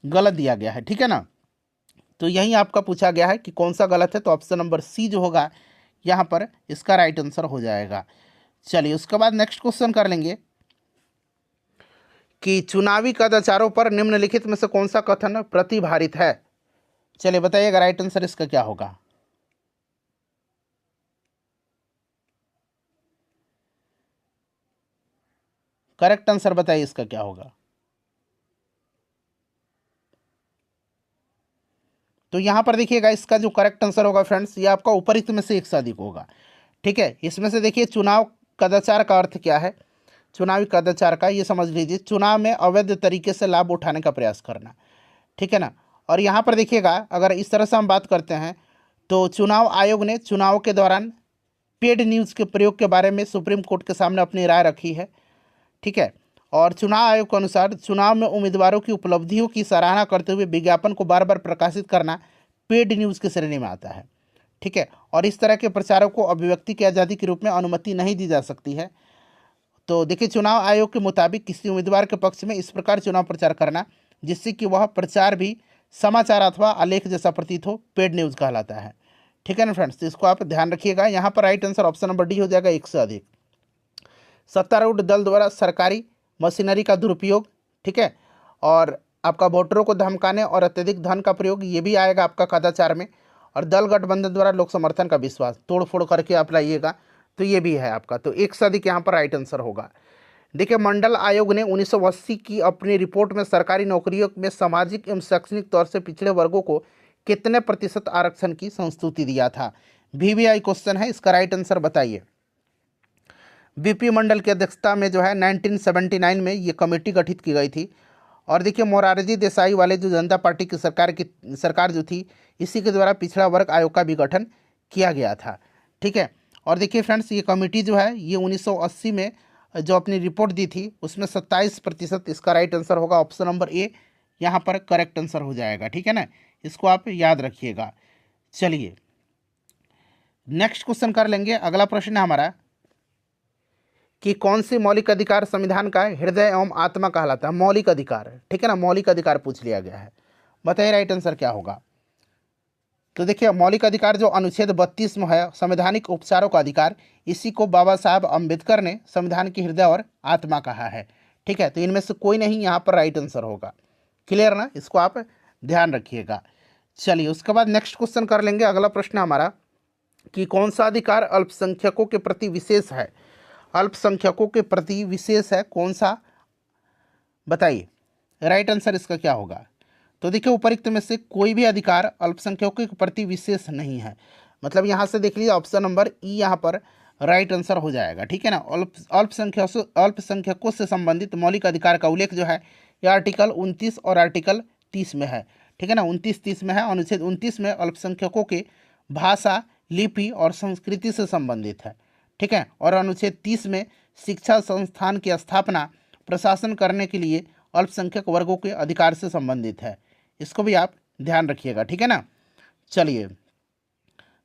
गलत दिया गया है। ठीक है ना, तो यही आपका पूछा गया है कि कौन सा गलत है, तो ऑप्शन नंबर सी जो होगा यहाँ पर इसका राइट आंसर हो जाएगा। चलिए, उसके बाद नेक्स्ट क्वेश्चन कर लेंगे कि चुनावी कदाचारों पर निम्नलिखित में से कौन सा कथन प्रतिभारित है। चलिए बताइएगा राइट आंसर इसका क्या होगा। करेक्ट आंसर बताइए इसका क्या होगा। तो यहां पर देखिएगा इसका जो करेक्ट आंसर होगा फ्रेंड्स, ये आपका उपरिक्त में से एक से अधिक होगा। ठीक है, इसमें से देखिए चुनाव कदाचार का अर्थ क्या है। चुनावी कदाचार का ये समझ लीजिए चुनाव में अवैध तरीके से लाभ उठाने का प्रयास करना। ठीक है ना। और यहाँ पर देखिएगा अगर इस तरह से हम बात करते हैं तो चुनाव आयोग ने चुनाव के दौरान पेड न्यूज़ के प्रयोग के बारे में सुप्रीम कोर्ट के सामने अपनी राय रखी है। ठीक है, और चुनाव आयोग के अनुसार चुनाव में उम्मीदवारों की उपलब्धियों की सराहना करते हुए विज्ञापन को बार बार प्रकाशित करना पेड न्यूज़ की श्रेणी में आता है। ठीक है, और इस तरह के प्रचारों को अभिव्यक्ति की आज़ादी के रूप में अनुमति नहीं दी जा सकती है। तो देखिए चुनाव आयोग के मुताबिक किसी उम्मीदवार के पक्ष में इस प्रकार चुनाव प्रचार करना जिससे कि वह प्रचार भी समाचार अथवा आलेख जैसा प्रतीत हो, पेड न्यूज़ कहलाता है। ठीक है ना फ्रेंड्स, तो इसको आप ध्यान रखिएगा। यहाँ पर right answer option number D हो जाएगा, एक से अधिक। सत्तारूढ़ दल द्वारा सरकारी मशीनरी का दुरुपयोग। ठीक है, और आपका वोटरों को धमकाने और अत्यधिक धन का प्रयोग, ये भी आएगा आपका कदाचार में। और दल गठबंधन द्वारा लोक समर्थन का विश्वास, तोड़ फोड़ करके आप लाइएगा, तो ये भी है आपका। तो एक से अधिक यहाँ पर राइट आंसर होगा। देखिए मंडल आयोग ने 1980 की अपनी रिपोर्ट में सरकारी नौकरियों में सामाजिक एवं शैक्षणिक तौर से पिछड़े वर्गों को कितने प्रतिशत आरक्षण की संस्तुति दिया था। VVI क्वेश्चन है, इसका राइट आंसर बताइए। BP मंडल की अध्यक्षता में जो है 1979 में ये कमेटी गठित की गई थी। और देखिए मोरारजी देसाई वाले जो जनता पार्टी की सरकार जो थी, इसी के द्वारा पिछड़ा वर्ग आयोग का भी गठन किया गया था। ठीक है, और देखिए फ्रेंड्स ये कमेटी जो है ये 1980 में जो अपनी रिपोर्ट दी थी उसमें 27%, इसका राइट आंसर होगा ऑप्शन नंबर ए, यहाँ पर करेक्ट आंसर हो जाएगा। ठीक है ना, इसको आप याद रखिएगा। चलिए नेक्स्ट क्वेश्चन कर लेंगे। अगला प्रश्न है हमारा कि कौन सी मौलिक अधिकार संविधान का हृदय एवं आत्मा कहलाता है। मौलिक अधिकार, ठीक है ना, मौलिक अधिकार पूछ लिया गया है। बताइए राइट आंसर क्या होगा। तो देखिए मौलिक अधिकार जो अनुच्छेद 32 में है, संवैधानिक उपचारों का अधिकार, इसी को बाबा साहब अम्बेडकर ने संविधान के हृदय और आत्मा कहा है। ठीक है, तो इनमें से कोई नहीं यहाँ पर राइट आंसर होगा। क्लियर ना, इसको आप ध्यान रखिएगा। चलिए उसके बाद नेक्स्ट क्वेश्चन कर लेंगे। अगला प्रश्न हमारा कि कौन सा अधिकार अल्पसंख्यकों के प्रति विशेष है। अल्पसंख्यकों के प्रति विशेष है कौन सा, बताइए राइट आंसर इसका क्या होगा। तो देखिए उपरोक्त में से कोई भी अधिकार अल्पसंख्यकों के प्रति विशेष नहीं है। मतलब यहाँ से देख लीजिए ऑप्शन नंबर ई यहाँ पर राइट आंसर हो जाएगा। ठीक है ना, अल्पसंख्यकों से संबंधित मौलिक अधिकार का उल्लेख जो है यह आर्टिकल 29 और आर्टिकल 30 में है। ठीक है ना, 29-30 में है। अनुच्छेद 29 में अल्पसंख्यकों के भाषा, लिपि और संस्कृति से संबंधित है। ठीक है, और अनुच्छेद 30 में शिक्षा संस्थान की स्थापना, प्रशासन करने के लिए अल्पसंख्यक वर्गों के अधिकार से संबंधित है। इसको भी आप ध्यान रखिएगा। ठीक है ना, चलिए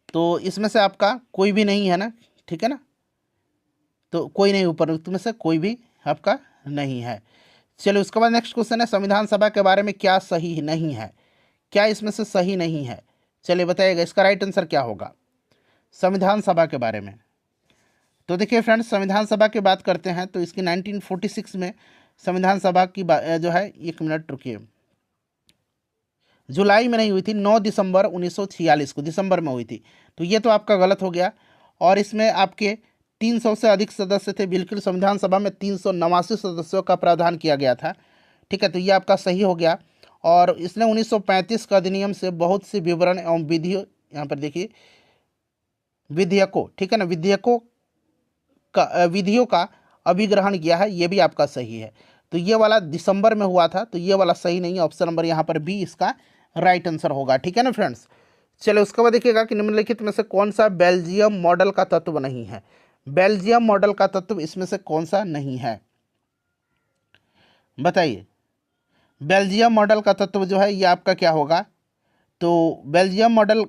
तो इसमें से आपका कोई भी नहीं है ना। ठीक है ना, तो कोई नहीं, ऊपर में से कोई भी आपका नहीं है। चलिए उसके बाद नेक्स्ट क्वेश्चन है संविधान सभा के बारे में क्या सही नहीं है। क्या इसमें से सही नहीं है, चलिए बताइएगा इसका राइट आंसर क्या होगा संविधान सभा के बारे में। तो देखिए फ्रेंड्स संविधान सभा की बात करते हैं तो इसकी 1946 में संविधान सभा की जो है, एक मिनट रुकिए, जुलाई में नहीं हुई थी, 9 दिसंबर 1946 को दिसंबर में हुई थी। तो ये तो आपका गलत हो गया। और इसमें आपके 300 से अधिक सदस्य थे। बिल्कुल संविधान सभा में 389 सदस्यों का प्रावधान किया गया था। ठीक है, तो ये आपका सही हो गया। और इसने 1935 का अधिनियम से बहुत से विवरण एवं विधियों, यहाँ पर देखिए विधेयकों, ठीक है ना, विधियों का अभिग्रहण किया है। ये भी आपका सही है। तो ये वाला दिसंबर में हुआ था, तो ये वाला सही नहीं है। ऑप्शन नंबर यहाँ पर बी इसका राइट आंसर होगा। ठीक है ना फ्रेंड्स, चलो उसके बाद देखिएगा कि निम्नलिखित में से कौन सा बेल्जियम मॉडल का तत्व नहीं है। बेल्जियम मॉडल का तत्व इसमें से कौन सा नहीं है, बताइए। बेल्जियम मॉडल का तत्व जो है ये आपका क्या होगा। तो बेल्जियम मॉडल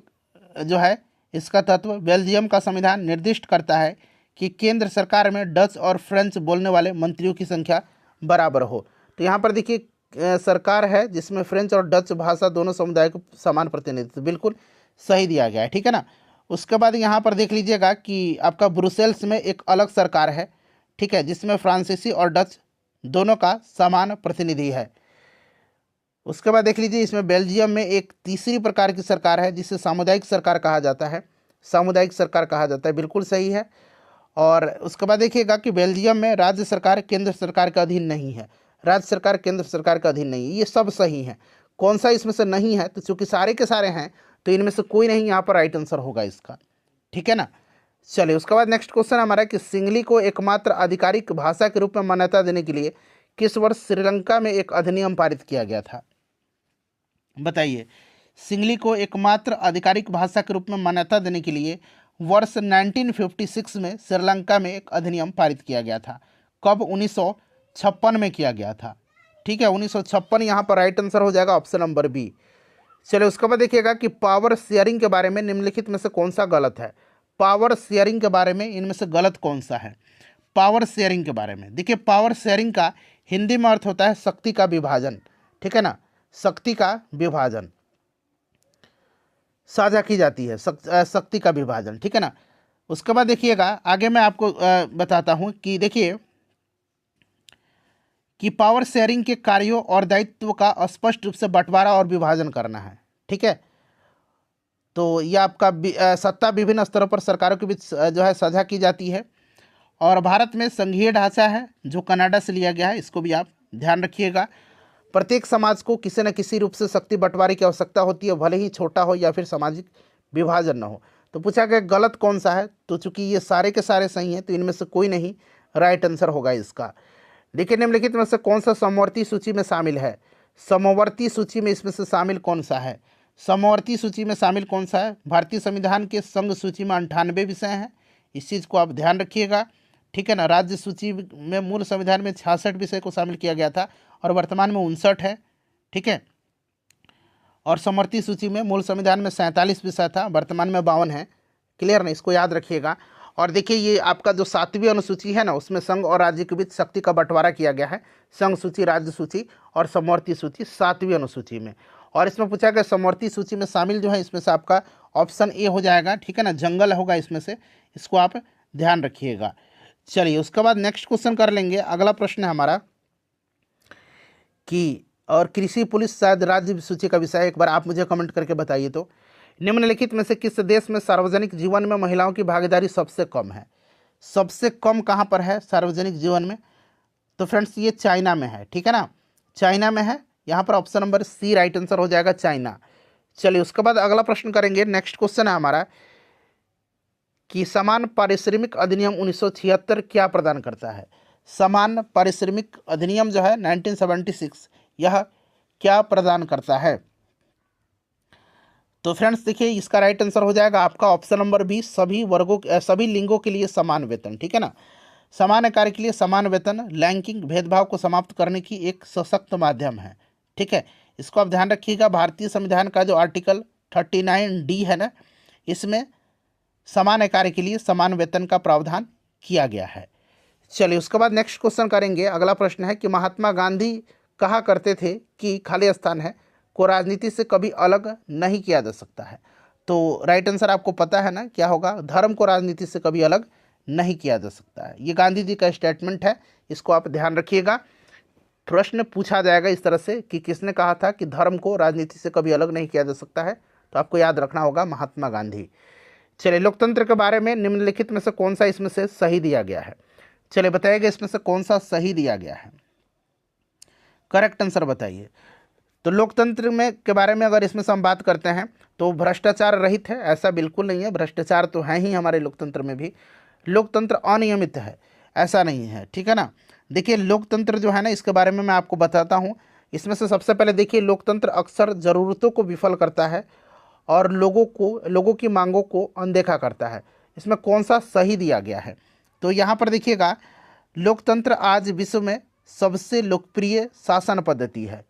जो है इसका तत्व, बेल्जियम का संविधान निर्दिष्ट करता है कि केंद्र सरकार में डच और फ्रेंच बोलने वाले मंत्रियों की संख्या बराबर हो। तो यहाँ पर देखिए सरकार है जिसमें फ्रेंच और डच भाषा दोनों समुदाय को समान प्रतिनिधित्व, बिल्कुल सही दिया गया है। ठीक है ना, उसके बाद यहाँ पर देख लीजिएगा कि आपका ब्रुसेल्स में एक अलग सरकार है। ठीक है, जिसमें फ्रांसीसी और डच दोनों का समान प्रतिनिधि है। उसके बाद देख लीजिए, इसमें बेल्जियम में एक तीसरी प्रकार की सरकार है जिसे सामुदायिक सरकार कहा जाता है। सामुदायिक सरकार कहा जाता है, बिल्कुल सही है। और उसके बाद देखिएगा कि बेल्जियम में राज्य सरकार केंद्र सरकार के अधीन नहीं है। राज्य सरकार केंद्र सरकार के अधीन नहीं है, ये सब सही है। कौन सा इसमें से नहीं है? तो चूंकि सारे के सारे हैं तो इनमें से कोई नहीं यहाँ पर राइट आंसर होगा इसका, ठीक है ना। चलिए, उसके बाद नेक्स्ट क्वेश्चन हमारा कि सिंगली को एकमात्र आधिकारिक भाषा के रूप में मान्यता देने के लिए किस वर्ष श्रीलंका में एक अधिनियम पारित किया गया था? बताइए। सिंगली को एकमात्र आधिकारिक भाषा के रूप में मान्यता देने के लिए वर्ष 1956 में श्रीलंका में एक अधिनियम पारित किया गया था। कब? 1956 में किया गया था, ठीक है। 1956 यहाँ पर राइट आंसर हो जाएगा, ऑप्शन नंबर बी। चलिए, उसके बाद देखिएगा कि पावर शेयरिंग के बारे में निम्नलिखित में से कौन सा गलत है? पावर शेयरिंग के बारे में इनमें से गलत कौन सा है? पावर शेयरिंग के बारे में देखिए, पावर शेयरिंग का हिंदी में अर्थ होता है शक्ति का विभाजन, ठीक है ना। शक्ति का विभाजन, साझा की जाती है शक्ति का विभाजन, ठीक है ना। उसके बाद देखिएगा, आगे मैं आपको बताता हूं कि देखिए कि पावर शेयरिंग के कार्यों और दायित्व का स्पष्ट रूप से बंटवारा और विभाजन करना है, ठीक है। तो यह आपका सत्ता विभिन्न स्तरों पर सरकारों के बीच जो है साझा की जाती है। और भारत में संघीय ढांचा है जो कनाडा से लिया गया है, इसको भी आप ध्यान रखिएगा। प्रत्येक समाज को किसी न किसी रूप से शक्ति बंटवारे की आवश्यकता होती है, भले ही छोटा हो या फिर सामाजिक विभाजन न हो। तो पूछा गया गलत कौन सा है? तो चूंकि ये सारे के सारे सही हैं तो इनमें से कोई नहीं राइट आंसर होगा इसका। देखिए, निम्नलिखित में से कौन सा समवर्ती सूची में शामिल है? समवर्ती सूची में इसमें से शामिल कौन सा है? समवर्ती सूची में शामिल कौन सा है? भारतीय संविधान के संघ सूची में 98 विषय हैं, इस चीज़ को आप ध्यान रखिएगा, ठीक है ना। राज्य सूची में मूल संविधान में 66 विषय को शामिल किया गया था और वर्तमान में 59 है, ठीक है। और समवर्ती सूची में मूल संविधान में 47 विषय था, वर्तमान में 52 है। क्लियर ना, इसको याद रखिएगा। और देखिए, ये आपका जो 7वीं अनुसूची है ना, उसमें संघ और राज्य के बीच शक्ति का बंटवारा किया गया है। संघ सूची, राज्य सूची और समवर्ती सूची 7वीं अनुसूची में। और इसमें पूछा गया समवर्ती सूची में शामिल जो है, इसमें से आपका ऑप्शन ए हो जाएगा, ठीक है ना। जंगल होगा इसमें से, इसको आप ध्यान रखिएगा। चलिए, उसके बाद नेक्स्ट क्वेश्चन कर लेंगे। अगला प्रश्न है हमारा कि और कृषि पुलिस शायद राज्य सूची का विषय है, एक बार आप मुझे कमेंट करके बताइए। तो निम्नलिखित में से किस देश में सार्वजनिक जीवन में महिलाओं की भागीदारी सबसे कम है? सबसे कम कहाँ पर है सार्वजनिक जीवन में? तो फ्रेंड्स, ये चाइना में है, ठीक है ना। चाइना में है, यहाँ पर option number C right answer हो जाएगा, चाइना। चलिए, उसके बाद अगला प्रश्न करेंगे। नेक्स्ट क्वेश्चन है हमारा कि समान पारिश्रमिक अधिनियम 1976 क्या प्रदान करता है? समान पारिश्रमिक अधिनियम जो है 1976, यह क्या प्रदान करता है? तो फ्रेंड्स देखिए, इसका राइट आंसर हो जाएगा आपका ऑप्शन नंबर बी, सभी वर्गों सभी लिंगों के लिए समान वेतन, ठीक है ना। समान कार्य के लिए समान वेतन लैंगिक भेदभाव को समाप्त करने की एक सशक्त माध्यम है, ठीक है। इसको आप ध्यान रखिएगा। भारतीय संविधान का जो आर्टिकल 39D है ना, इसमें समान कार्य के लिए समान वेतन का प्रावधान किया गया है। चलिए, उसके बाद नेक्स्ट क्वेश्चन करेंगे। अगला प्रश्न है कि महात्मा गांधी कहा करते थे कि खाली स्थान है को राजनीति से कभी अलग नहीं किया जा सकता है। तो राइट आंसर आपको पता है ना क्या होगा? धर्म को राजनीति से कभी अलग नहीं किया जा सकता है। ये गांधी जी का स्टेटमेंट है, इसको आप ध्यान रखिएगा। प्रश्न पूछा जाएगा इस तरह से कि किसने कहा था कि धर्म को राजनीति से कभी अलग नहीं किया जा सकता है, तो आपको याद रखना होगा महात्मा गांधी। चलिए, लोकतंत्र के बारे में निम्नलिखित में से कौन सा इसमें से सही दिया गया है? चलिए बताइएगा, इसमें से कौन सा सही दिया गया है? करेक्ट आंसर बताइए। तो लोकतंत्र में के बारे में अगर इसमें से हम बात करते हैं तो भ्रष्टाचार रहित है, ऐसा बिल्कुल नहीं है। भ्रष्टाचार तो है ही हमारे लोकतंत्र में भी। लोकतंत्र अनियमित है, ऐसा नहीं है, ठीक है ना। देखिए, लोकतंत्र जो है ना, इसके बारे में मैं आपको बताता हूँ। इसमें से सबसे पहले देखिए, लोकतंत्र अक्सर ज़रूरतों को विफल करता है और लोगों की मांगों को अनदेखा करता है। इसमें कौन सा सही दिया गया है? तो यहाँ पर देखिएगा, लोकतंत्र आज विश्व में सबसे लोकप्रिय शासन पद्धति है,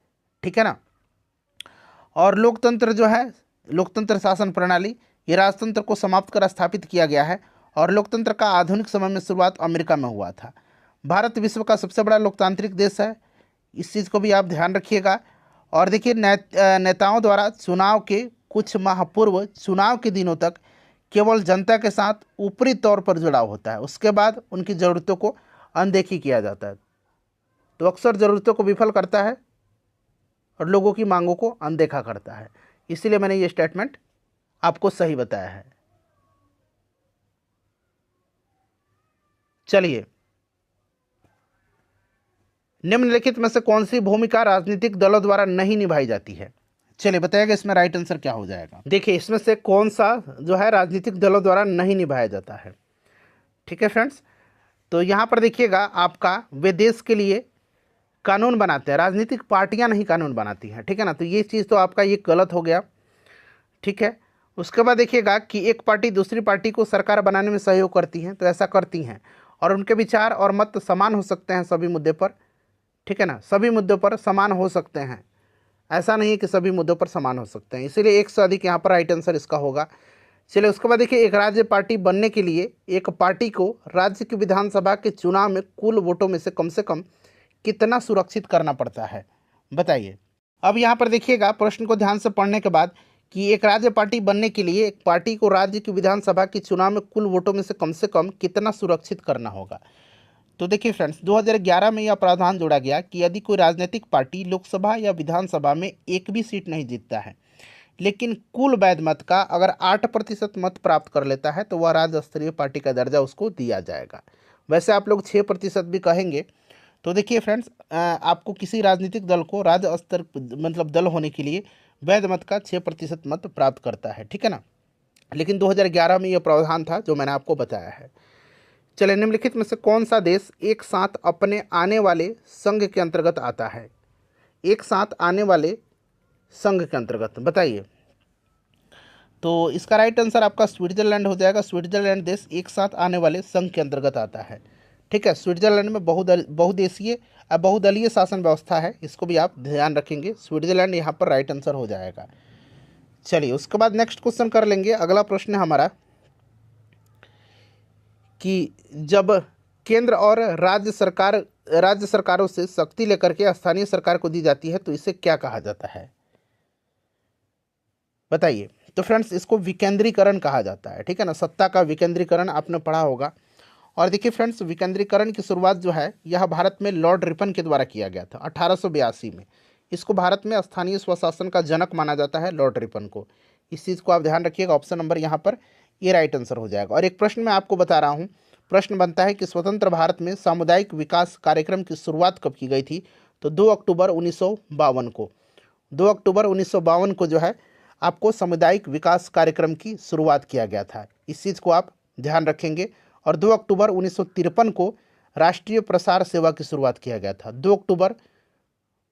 ठीक है ना। और लोकतंत्र जो है, लोकतंत्र शासन प्रणाली, ये राजतंत्र को समाप्त कर स्थापित किया गया है। और लोकतंत्र का आधुनिक समय में शुरुआत अमेरिका में हुआ था। भारत विश्व का सबसे बड़ा लोकतांत्रिक देश है, इस चीज़ को भी आप ध्यान रखिएगा। और देखिए, नेताओं द्वारा चुनाव के कुछ माह पूर्व चुनाव के दिनों तक केवल जनता के साथ ऊपरी तौर पर जुड़ाव होता है, उसके बाद उनकी ज़रूरतों को अनदेखी किया जाता है। तो अक्सर ज़रूरतों को विफल करता है और लोगों की मांगों को अनदेखा करता है। इसीलिए मैंने ये स्टेटमेंट आपको सही बताया है। चलिए, निम्नलिखित में से कौन सी भूमिका राजनीतिक दलों द्वारा नहीं निभाई जाती है? चलिए बताइएगा इसमें राइट आंसर क्या हो जाएगा। देखिए, इसमें से कौन सा जो है राजनीतिक दलों द्वारा नहीं निभाया जाता है। ठीक है फ्रेंड्स, तो यहाँ पर देखिएगा आपका वे देश के लिए कानून बनाते हैं, राजनीतिक पार्टियां नहीं कानून बनाती हैं। ठीक है ना, तो ये चीज़ तो आपका ये गलत हो गया। ठीक है, उसके बाद देखिएगा कि एक पार्टी दूसरी पार्टी को सरकार बनाने में सहयोग करती हैं, तो ऐसा करती हैं और उनके विचार और मत समान हो सकते हैं सभी मुद्दे पर। ठीक है ना, सभी मुद्दों पर समान हो सकते हैं, ऐसा नहीं है कि सभी मुद्दों पर समान हो सकते हैं, इसीलिए एक से अधिक यहाँ पर राइट आंसर इसका होगा। चलिए, उसके बाद देखिए, एक राज्य पार्टी बनने के लिए एक पार्टी को राज्य की विधानसभा के चुनाव में कुल वोटों में से कम कितना सुरक्षित करना पड़ता है, बताइए। अब यहाँ पर देखिएगा प्रश्न को ध्यान से पढ़ने के बाद कि एक राज्य पार्टी बनने के लिए एक पार्टी को राज्य की विधानसभा के चुनाव में कुल वोटों में से कम कितना सुरक्षित करना होगा। तो देखिए फ्रेंड्स, 2011 में यह प्रावधान जोड़ा गया कि यदि कोई राजनीतिक पार्टी लोकसभा या विधानसभा में एक भी सीट नहीं जीतता है, लेकिन कुल वैध मत का अगर 8% मत प्राप्त कर लेता है, तो वह राज्य स्तरीय पार्टी का दर्जा उसको दिया जाएगा। वैसे आप लोग 6% भी कहेंगे। तो देखिए फ्रेंड्स, आपको किसी राजनीतिक दल को राज्य स्तर मतलब दल होने के लिए वैध मत का 6% मत प्राप्त करता है। ठीक है ना, लेकिन 2011 में यह प्रावधान था जो मैंने आपको बताया है। चलिए, निम्नलिखित में से कौन सा देश एक साथ अपने आने वाले संघ के अंतर्गत आता है? एक साथ आने वाले संघ के अंतर्गत बताइए। तो इसका राइट आंसर आपका स्विट्जरलैंड हो जाएगा। स्विट्जरलैंड देश एक साथ आने वाले संघ के अंतर्गत आता है। ठीक है, स्विट्जरलैंड में बहुदेशीय बहुदलीय शासन व्यवस्था है, इसको भी आप ध्यान रखेंगे। स्विट्जरलैंड यहाँ पर राइट आंसर हो जाएगा। चलिए, उसके बाद नेक्स्ट क्वेश्चन कर लेंगे। अगला प्रश्न है हमारा कि जब केंद्र और राज्य सरकारों से शक्ति लेकर के स्थानीय सरकार को दी जाती है, तो इसे क्या कहा जाता है, बताइए। तो फ्रेंड्स, इसको विकेंद्रीकरण कहा जाता है। ठीक है ना, सत्ता का विकेंद्रीकरण आपने पढ़ा होगा। और देखिए फ्रेंड्स, विकेंद्रीकरण की शुरुआत जो है यह भारत में लॉर्ड रिपन के द्वारा किया गया था 1882 में। इसको भारत में स्थानीय स्वशासन का जनक माना जाता है, लॉर्ड रिपन को। इस चीज़ को आप ध्यान रखिएगा। ऑप्शन नंबर यहाँ पर ये राइट आंसर हो जाएगा। और एक प्रश्न मैं आपको बता रहा हूँ, प्रश्न बनता है कि स्वतंत्र भारत में सामुदायिक विकास कार्यक्रम की शुरुआत कब की गई थी? तो 2 अक्टूबर 1952 को। 2 अक्टूबर 1952 को जो है आपको सामुदायिक विकास कार्यक्रम की शुरुआत किया गया था। इस चीज़ को आप ध्यान रखेंगे। और 2 अक्टूबर 1953 को राष्ट्रीय प्रसार सेवा की शुरुआत किया गया था। 2 अक्टूबर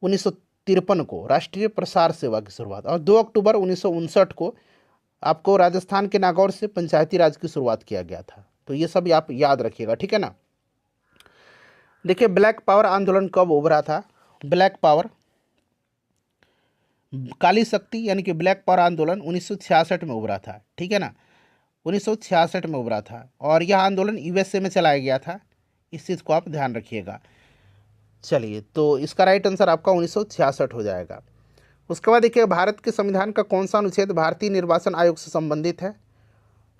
1953 को राष्ट्रीय प्रसार सेवा की शुरुआत। और 2 अक्टूबर 1959 को आपको राजस्थान के नागौर से पंचायती राज की शुरुआत किया गया था। तो ये सब आप याद रखिएगा। ठीक है ना। देखिए, ब्लैक पावर आंदोलन कब उभरा था? ब्लैक पावर, काली शक्ति यानी कि ब्लैक पावर आंदोलन 1966 में उभरा था। ठीक है ना, 1966 में उभरा था। और यह आंदोलन यूएसए में चलाया गया था, इस चीज़ को आप ध्यान रखिएगा। चलिए, तो इसका राइट आंसर आपका 1966 हो जाएगा। उसके बाद देखिए, भारत के संविधान का कौन सा अनुच्छेद भारतीय निर्वाचन आयोग से संबंधित है?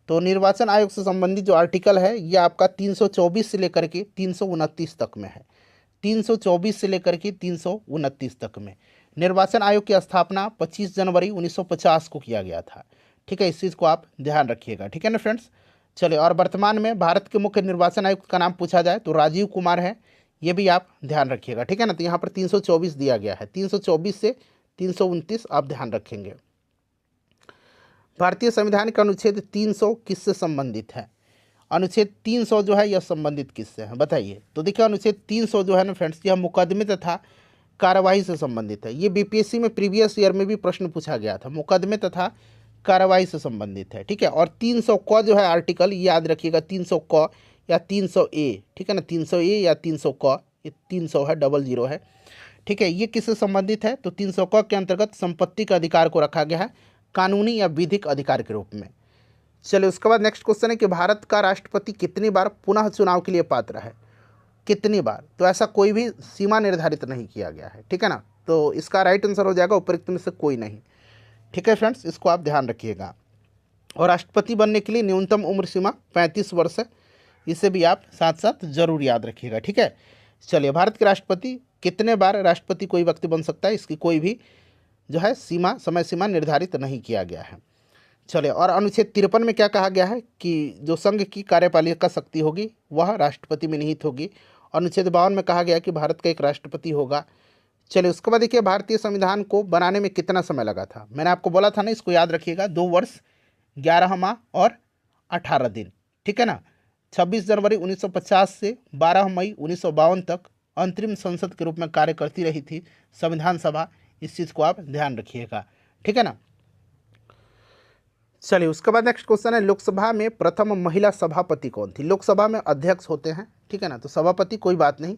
तो निर्वाचन आयोग से संबंधित जो आर्टिकल है यह आपका 324 से लेकर के 329 तक में है। 324 से लेकर के 329 तक में। निर्वाचन आयोग की स्थापना 25 जनवरी 1950 को किया गया था। ठीक है, इस चीज़ को आप ध्यान रखिएगा। ठीक है ना फ्रेंड्स। चलिए, और वर्तमान में भारत के मुख्य निर्वाचन आयुक्त का नाम पूछा जाए तो राजीव कुमार है, ये भी आप ध्यान रखिएगा। ठीक है ना, तो यहाँ पर 324 दिया गया है, 324 से 329 आप ध्यान रखेंगे। भारतीय संविधान का अनुच्छेद 300 किससे संबंधित है? अनुच्छेद 300 जो है यह संबंधित किससे है, बताइए। तो देखिए, अनुच्छेद 300 जो है ना फ्रेंड्स, यह मुकदमे तथा कार्यवाही से संबंधित है। ये बीपीएससी में प्रीवियस ईयर में भी प्रश्न पूछा गया था, मुकदमे तथा कार्रवाई से संबंधित है। ठीक है, और 300 क जो है आर्टिकल, याद रखिएगा, 300 क या 300 ए। ठीक है ना, 300 ए या 300 क, ये 300 है, 00 है। ठीक है, ये किससे संबंधित है? तो 300 क के अंतर्गत संपत्ति के अधिकार को रखा गया है कानूनी या विधिक अधिकार के रूप में। चलिए, उसके बाद नेक्स्ट क्वेश्चन है कि भारत का राष्ट्रपति कितनी बार पुनः चुनाव के लिए पात्र है? कितनी बार? तो ऐसा कोई भी सीमा निर्धारित नहीं किया गया है। ठीक है ना, तो इसका राइट आंसर हो जाएगा उपरोक्त में से कोई नहीं। ठीक है फ्रेंड्स, इसको आप ध्यान रखिएगा। और राष्ट्रपति बनने के लिए न्यूनतम उम्र सीमा 35 वर्ष है, इसे भी आप साथ साथ जरूर याद रखिएगा। ठीक है, चलिए, भारत के राष्ट्रपति कितने बार राष्ट्रपति कोई व्यक्ति बन सकता है, इसकी कोई भी जो है समय सीमा निर्धारित नहीं किया गया है। चलिए, और अनुच्छेद 53 में क्या कहा गया है कि जो संघ की कार्यपालिका शक्ति होगी वह राष्ट्रपति में निहित होगी। अनुच्छेद 52 में कहा गया कि भारत का एक राष्ट्रपति होगा। चलिए, उसके बाद देखिए भारतीय संविधान को बनाने में कितना समय लगा था। मैंने आपको बोला था ना, इसको याद रखिएगा, 2 वर्ष 11 माह और 18 दिन, ठीक है ना। 26 जनवरी 1950 से 12 मई 1952 तक अंतरिम संसद के रूप में कार्य करती रही थी संविधान सभा। इस चीज़ को आप ध्यान रखिएगा, ठीक है ना। चलिए, उसके बाद नेक्स्ट क्वेश्चन है, लोकसभा में प्रथम महिला सभापति कौन थी। लोकसभा में अध्यक्ष होते हैं, ठीक है ना, तो सभापति कोई बात नहीं,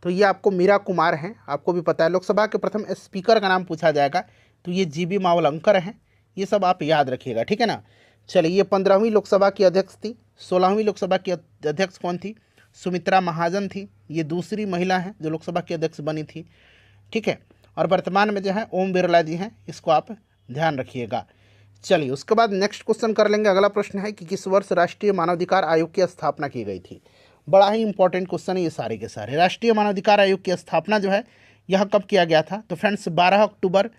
तो ये आपको मीरा कुमार हैं, आपको भी पता है। लोकसभा के प्रथम स्पीकर का नाम पूछा जाएगा तो ये जीबी मावलंकर हैं। ये सब आप याद रखिएगा, ठीक है ना। चलिए, ये 15वीं लोकसभा की अध्यक्ष थी। 16वीं लोकसभा की अध्यक्ष कौन थी? सुमित्रा महाजन थी। ये दूसरी महिला हैं जो लोकसभा की अध्यक्ष बनी थी, ठीक है। और वर्तमान में जो है ओम बिरला जी हैं, इसको आप ध्यान रखिएगा। चलिए, उसके बाद नेक्स्ट क्वेश्चन कर लेंगे। अगला प्रश्न है कि किस वर्ष राष्ट्रीय मानवाधिकार आयोग की स्थापना की गई थी। बड़ा ही इंपॉर्टेंट क्वेश्चन है ये सारे के सारे। राष्ट्रीय मानवाधिकार आयोग की स्थापना जो है यह कब किया गया था? तो फ्रेंड्स 12 अक्टूबर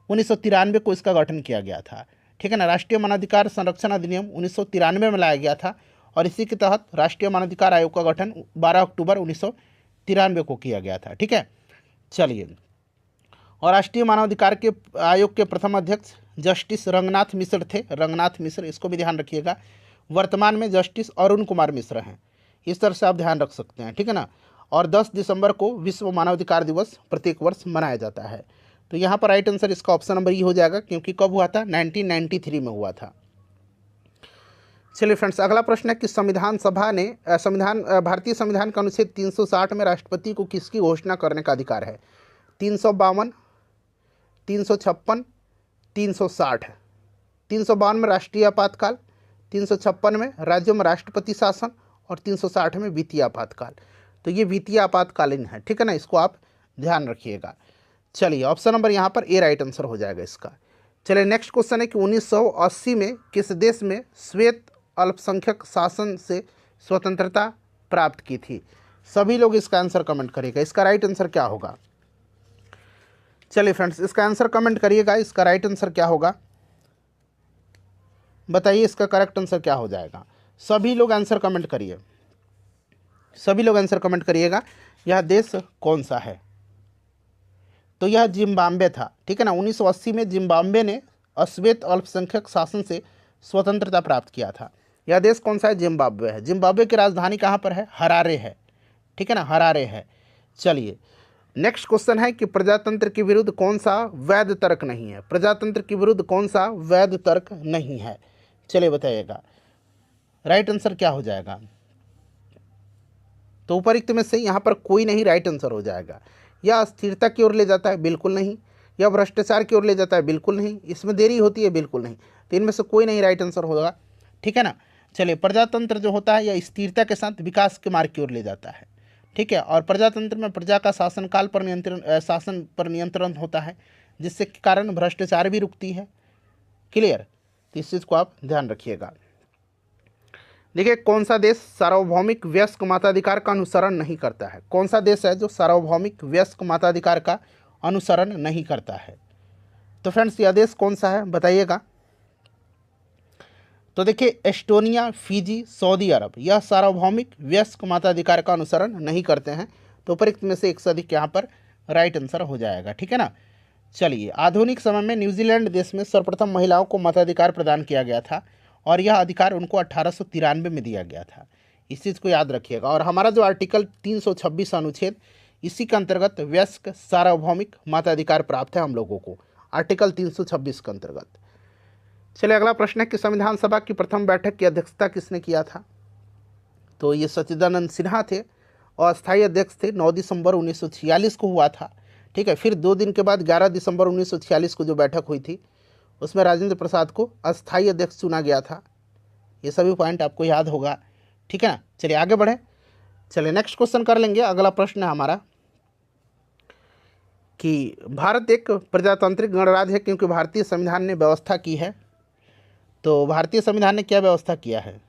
1993 को इसका गठन किया गया था, ठीक है ना। राष्ट्रीय मानवाधिकार संरक्षण अधिनियम 1993 में लाया गया था और इसी के तहत राष्ट्रीय मानवाधिकार आयोग का गठन 12 अक्टूबर 1993 को किया गया था, ठीक है। चलिए, और राष्ट्रीय मानवाधिकार के आयोग के प्रथम अध्यक्ष जस्टिस रंगनाथ मिश्र थे। रंगनाथ मिश्र, इसको भी ध्यान रखिएगा। वर्तमान में जस्टिस अरुण कुमार मिश्र हैं। इस तरह से आप ध्यान रख सकते हैं, ठीक है ना। और 10 दिसंबर को विश्व मानवाधिकार दिवस प्रत्येक वर्ष मनाया जाता है। तो यहाँ पर राइट आंसर इसका ऑप्शन नंबर ई हो जाएगा, क्योंकि कब हुआ था? 1993 में हुआ था। चलिए फ्रेंड्स, अगला प्रश्न है कि संविधान सभा ने भारतीय संविधान का अनुच्छेद 360 में राष्ट्रपति को किसकी घोषणा करने का अधिकार है? 352, 356, 360। 352 में राष्ट्रीय आपातकाल, 356 में राज्यों में राष्ट्रपति शासन और 360 में वित्तीय आपातकाल। तो ये वित्तीय आपातकालीन है, ठीक है ना, इसको आप ध्यान रखिएगा। चलिए, ऑप्शन नंबर यहाँ पर ए राइट आंसर हो जाएगा इसका। चलिए, नेक्स्ट क्वेश्चन है कि 1980 में किस देश में श्वेत अल्पसंख्यक शासन से स्वतंत्रता प्राप्त की थी? सभी लोग इसका आंसर कमेंट करिएगा। इसका राइट आंसर क्या होगा? चलिए फ्रेंड्स, इसका आंसर कमेंट करिएगा। इसका राइट आंसर क्या होगा बताइए, इसका करेक्ट आंसर क्या हो जाएगा? सभी लोग आंसर कमेंट करिए, सभी लोग आंसर कमेंट करिएगा। यह देश कौन सा है? तो यह जिम्बाब्वे था, ठीक है ना। 1980 में जिम्बाब्वे ने अश्वेत अल्पसंख्यक शासन से स्वतंत्रता प्राप्त किया था। यह देश कौन सा है? जिम्बाब्वे है। जिम्बाब्वे की राजधानी कहाँ पर है? हरारे है, ठीक है ना, हरारे है। चलिए, नेक्स्ट क्वेश्चन है कि प्रजातंत्र के विरुद्ध कौन सा वैध तर्क नहीं है? प्रजातंत्र के विरुद्ध कौन सा वैध तर्क नहीं है? चलिए बताइएगा, राइट आंसर क्या हो जाएगा? तो उपरोक्त में से यहाँ पर कोई नहीं राइट आंसर हो जाएगा। यह अस्थिरता की ओर ले जाता है? बिल्कुल नहीं। यह भ्रष्टाचार की ओर ले जाता है? बिल्कुल नहीं। इसमें देरी होती है? बिल्कुल नहीं। तो इनमें से कोई नहीं राइट आंसर होगा, ठीक है ना। चलिए, प्रजातंत्र जो होता है यह स्थिरता के साथ विकास के मार्ग की ओर ले जाता है, ठीक है। और प्रजातंत्र में प्रजा का शासन पर नियंत्रण होता है, जिससे कारण भ्रष्टाचार भी रुकती है। क्लियर? तो इस चीज़ को आप ध्यान रखिएगा। देखिए, कौन सा देश सार्वभौमिक वयस्क मताधिकार का अनुसरण नहीं करता है? कौन सा देश है जो सार्वभौमिक वयस्क मताधिकार का अनुसरण नहीं करता है? तो फ्रेंड्स, यह देश कौन सा है बताइएगा। तो देखिए, एस्टोनिया, फिजी, सऊदी अरब, यह सार्वभौमिक वयस्क मताधिकार का अनुसरण नहीं करते हैं। तो उपरोक्त में से एक से अधिक यहाँ पर राइट आंसर हो जाएगा, ठीक है ना। चलिए, आधुनिक समय में न्यूजीलैंड देश में सर्वप्रथम महिलाओं को मताधिकार प्रदान किया गया था और यह अधिकार उनको 1893 में दिया गया था। इस चीज़ को याद रखिएगा। और हमारा जो आर्टिकल 326 अनुच्छेद, इसी के अंतर्गत वयस्क सार्वभौमिक मताधिकार प्राप्त है हम लोगों को, आर्टिकल 326 के अंतर्गत। चलिए, अगला प्रश्न है कि संविधान सभा की प्रथम बैठक की अध्यक्षता किसने किया था? तो ये सच्चिदानंद सिन्हा थे और अस्थायी अध्यक्ष थे। 9 दिसंबर 1946 को हुआ था, ठीक है। फिर 2 दिन के बाद 11 दिसंबर 1946 को जो बैठक हुई थी उसमें राजेंद्र प्रसाद को अस्थायी अध्यक्ष चुना गया था। ये सभी पॉइंट आपको याद होगा, ठीक है ना। चलिए आगे बढ़ें। चलिए, नेक्स्ट क्वेश्चन कर लेंगे। अगला प्रश्न है हमारा कि भारत एक प्रजातांत्रिक गणराज्य है क्योंकि भारतीय संविधान ने व्यवस्था की है। तो भारतीय संविधान ने क्या व्यवस्था किया है?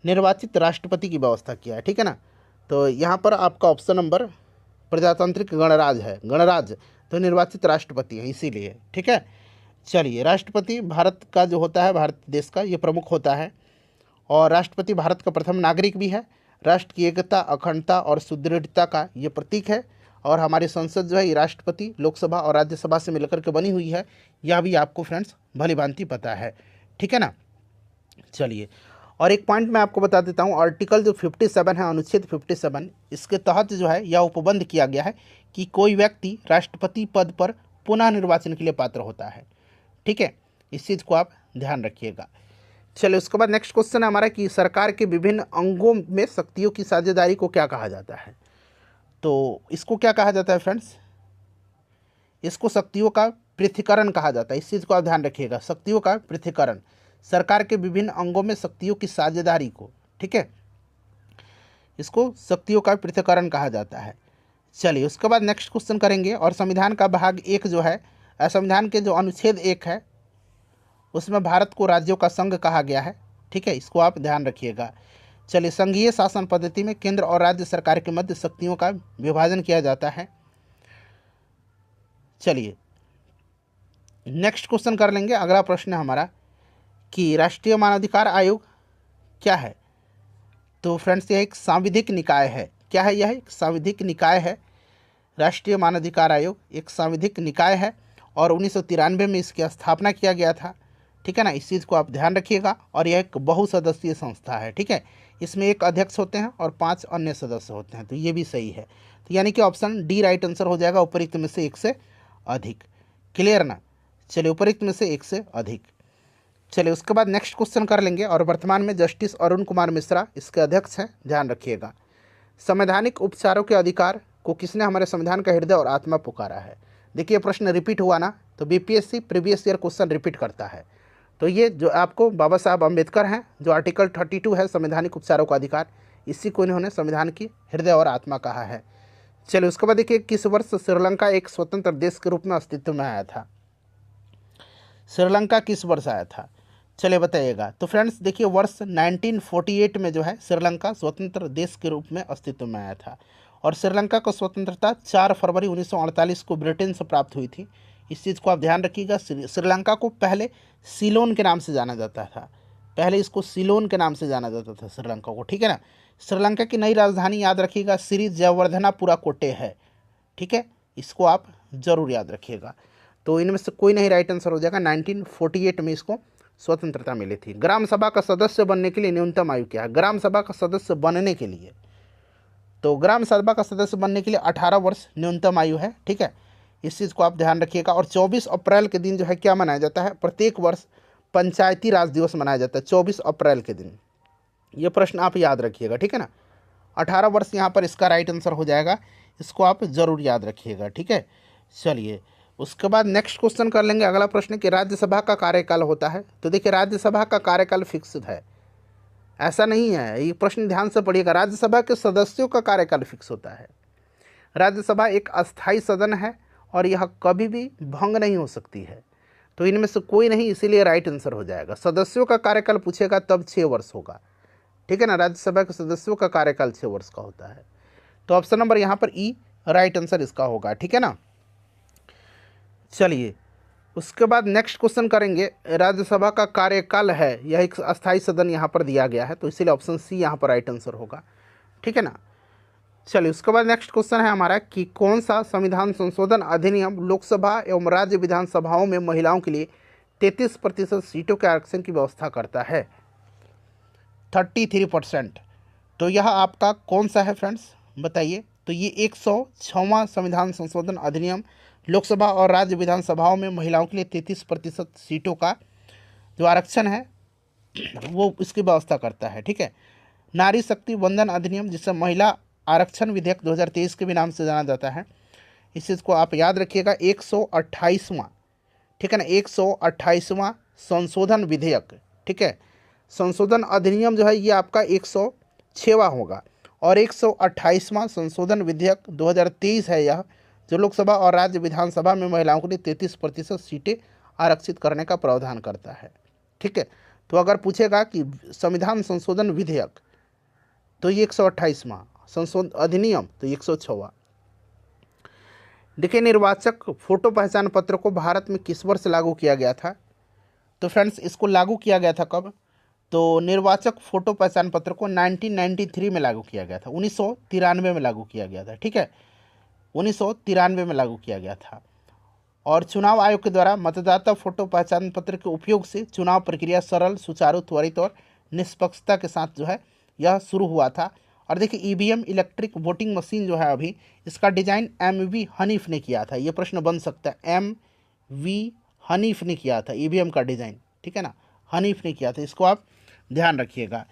निर्वाचित राष्ट्रपति की व्यवस्था किया है, ठीक है ना। तो यहाँ पर आपका ऑप्शन नंबर प्रजातांत्रिक गणराज्य है, गणराज्य तो निर्वाचित राष्ट्रपति है इसीलिए, ठीक है। चलिए, राष्ट्रपति भारत का जो होता है, भारत देश का ये प्रमुख होता है, और राष्ट्रपति भारत का प्रथम नागरिक भी है। राष्ट्र की एकता, अखंडता और सुदृढ़ता का ये प्रतीक है। और हमारी संसद जो है ये राष्ट्रपति, लोकसभा और राज्यसभा से मिलकर के बनी हुई है, यह भी आपको फ्रेंड्स भली भांति पता है, ठीक है ना। चलिए, और एक पॉइंट मैं आपको बता देता हूँ, आर्टिकल जो 57 है, अनुच्छेद 57, इसके तहत जो है यह उपबंध किया गया है कि कोई व्यक्ति राष्ट्रपति पद पर पुनः निर्वाचन के लिए पात्र होता है, ठीक है। इस चीज़ को आप ध्यान रखिएगा। चलिए, उसके बाद नेक्स्ट क्वेश्चन है हमारा कि सरकार के विभिन्न अंगों में शक्तियों की साझेदारी को क्या कहा जाता है। तो इसको क्या कहा जाता है फ्रेंड्स, इसको शक्तियों का पृथक्करण कहा जाता है। इस चीज़ को आप ध्यान रखिएगा, शक्तियों का पृथक्करण, सरकार के विभिन्न अंगों में शक्तियों की साझेदारी को, ठीक है, इसको शक्तियों का पृथक्करण कहा जाता है। चलिए, उसके बाद नेक्स्ट क्वेश्चन करेंगे, और संविधान का भाग 1 जो है, संविधान के जो अनुच्छेद 1 है उसमें भारत को राज्यों का संघ कहा गया है, ठीक है, इसको आप ध्यान रखिएगा। चलिए, संघीय शासन पद्धति में केंद्र और राज्य सरकार के मध्य शक्तियों का विभाजन किया जाता है। चलिए, नेक्स्ट क्वेश्चन कर लेंगे। अगला प्रश्न है हमारा कि राष्ट्रीय मानवाधिकार आयोग क्या है। तो फ्रेंड्स, यह एक सांविधिक निकाय है। क्या है यह? एक सांविधिक निकाय है। राष्ट्रीय मानवाधिकार आयोग एक सांविधिक निकाय है और 1993 में इसकी स्थापना किया गया था, ठीक है ना। इस चीज़ को आप ध्यान रखिएगा। और यह एक बहुसदस्यीय संस्था है, ठीक है। इसमें एक अध्यक्ष होते हैं और 5 अन्य सदस्य होते हैं, तो ये भी सही है। तो यानी कि ऑप्शन डी राइट आंसर हो जाएगा, उपरोक्त में से एक से अधिक। क्लियर ना? चलिए, उपरोक्त में से एक से अधिक। चलिए, उसके बाद नेक्स्ट क्वेश्चन कर लेंगे, और वर्तमान में जस्टिस अरुण कुमार मिश्रा इसके अध्यक्ष हैं, ध्यान रखिएगा। संवैधानिक उपचारों के अधिकार को किसने हमारे संविधान का हृदय और आत्मा पुकारा है। देखिए, प्रश्न रिपीट हुआ ना, तो BPSC previous year question repeat करता है। तो ये जो आपको बाबा साहब अम्बेडकर हैं, जो आर्टिकल 32 है संवैधानिक उपचारों का अधिकार, इसी को इन्होंने संविधान की हृदय और आत्मा कहा है। चलिए, उसके बाद देखिए, किस वर्ष श्रीलंका एक स्वतंत्र देश के रूप में अस्तित्व में आया था। श्रीलंका किस वर्ष आया था, चलिए बताइएगा। तो फ्रेंड्स देखिए, वर्ष 1948 में जो है श्रीलंका स्वतंत्र देश के रूप में अस्तित्व में आया था। और श्रीलंका को स्वतंत्रता 4 फरवरी 1948 को ब्रिटेन से प्राप्त हुई थी। इस चीज़ को आप ध्यान रखिएगा। श्रीलंका को पहले सीलोन के नाम से जाना जाता था, पहले इसको सीलोन के नाम से जाना जाता था श्रीलंका को, ठीक है ना। श्रीलंका की नई राजधानी याद रखिएगा, श्री जयवर्धनापुरा कोटे है, ठीक है, इसको आप जरूर याद रखिएगा। तो इनमें से कोई नहीं राइट आंसर हो जाएगा। 1948 में इसको स्वतंत्रता मिली थी। ग्राम सभा का सदस्य बनने के लिए न्यूनतम आयु क्या है। ग्राम सभा का सदस्य बनने के लिए, तो ग्राम सभा का सदस्य बनने के लिए 18 वर्ष न्यूनतम आयु है, ठीक है। इस चीज़ को आप ध्यान रखिएगा। और 24 अप्रैल के दिन जो है क्या मनाया जाता है, प्रत्येक वर्ष पंचायती राज दिवस मनाया जाता है 24 अप्रैल के दिन। ये प्रश्न आप याद रखिएगा, ठीक है ना। 18 वर्ष यहाँ पर इसका राइट आंसर हो जाएगा, इसको आप जरूर याद रखिएगा, ठीक है। चलिए, उसके बाद नेक्स्ट क्वेश्चन कर लेंगे। अगला प्रश्न कि राज्यसभा का कार्यकाल होता है। तो देखिए, राज्यसभा का कार्यकाल फिक्स्ड है, ऐसा नहीं है। ये प्रश्न ध्यान से पढ़िएगा। राज्यसभा के सदस्यों का कार्यकाल फिक्स होता है। राज्यसभा एक अस्थायी सदन है और यह कभी भी भंग नहीं हो सकती है। तो इनमें से कोई नहीं, इसीलिए राइट आंसर हो जाएगा। सदस्यों का कार्यकाल पूछेगा तब 6 वर्ष होगा, ठीक है ना। राज्यसभा के सदस्यों का कार्यकाल 6 वर्ष का होता है। तो ऑप्शन नंबर यहाँ पर ई राइट आंसर इसका होगा, ठीक है ना। चलिए, उसके बाद नेक्स्ट क्वेश्चन करेंगे। राज्यसभा का कार्यकाल है, यह एक अस्थायी सदन यहाँ पर दिया गया है, तो इसीलिए ऑप्शन सी यहाँ पर राइट आंसर होगा, ठीक है ना। चलिए, उसके बाद नेक्स्ट क्वेश्चन है हमारा कि कौन सा संविधान संशोधन अधिनियम लोकसभा एवं राज्य विधानसभाओं में महिलाओं के लिए 33% सीटों के आरक्षण की व्यवस्था करता है। 33%। तो यह आपका कौन सा है फ्रेंड्स, बताइए। तो ये 106वां संविधान संशोधन अधिनियम लोकसभा और राज्य विधानसभाओं में महिलाओं के लिए 33% सीटों का जो आरक्षण है वो इसकी व्यवस्था करता है, ठीक है। नारी शक्ति वंदन अधिनियम, जिसे महिला आरक्षण विधेयक 2023 के भी नाम से जाना जाता है, इस चीज़ को आप याद रखिएगा। 128वां, ठीक है ना, 128वां संशोधन विधेयक, ठीक है। संशोधन अधिनियम जो है ये आपका 106वां होगा। और 128वां संशोधन विधेयक 2023 है यह, जो लोकसभा और राज्य विधानसभा में महिलाओं के लिए 33% सीटें आरक्षित करने का प्रावधान करता है, ठीक है। तो अगर पूछेगा कि संविधान संशोधन विधेयक, तो ये 128वां संशोधन अधिनियम, तो 106वां। देखिए, निर्वाचक फोटो पहचान पत्र को भारत में किस वर्ष लागू किया गया था? तो फ्रेंड्स, इसको लागू किया गया था कब? तो निर्वाचक फोटो पहचान पत्र को 1993 में लागू किया गया था, 1993 में लागू किया गया था। ठीक है, 1993 में लागू किया गया था। और चुनाव आयोग के द्वारा मतदाता फोटो पहचान पत्र के उपयोग से चुनाव प्रक्रिया सरल, सुचारू, त्वरित और निष्पक्षता के साथ जो है यह शुरू हुआ था। और देखिए, ईवीएम इलेक्ट्रिक वोटिंग मशीन जो है अभी, इसका डिजाइन एमवी हनीफ ने किया था। ये प्रश्न बन सकता है, एमवी हनीफ ने किया था ईवीएम का डिजाइन, ठीक है ना, हनीफ ने किया था, इसको आप ध्यान रखिएगा।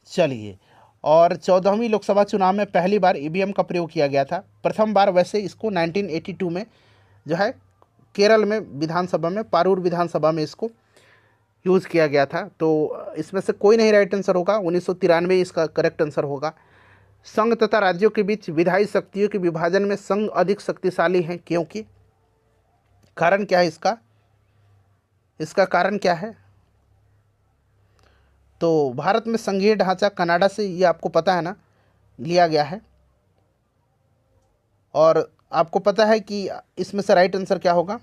चलिए, और 14वीं लोकसभा चुनाव में पहली बार ईवीएम का प्रयोग किया गया था। प्रथम बार वैसे इसको 1982 में जो है केरल में विधानसभा में, पारूर विधानसभा में इसको यूज़ किया गया था। तो इसमें से कोई नहीं राइट आंसर होगा, 1993 इसका करेक्ट आंसर होगा। संघ तथा राज्यों के बीच विधायी शक्तियों के विभाजन में संघ अधिक शक्तिशाली है, क्योंकि कारण क्या है इसका? इसका कारण क्या है? तो भारत में संघीय ढांचा कनाडा से, ये आपको पता है ना, लिया गया है। और आपको पता है कि इसमें से राइट आंसर क्या होगा?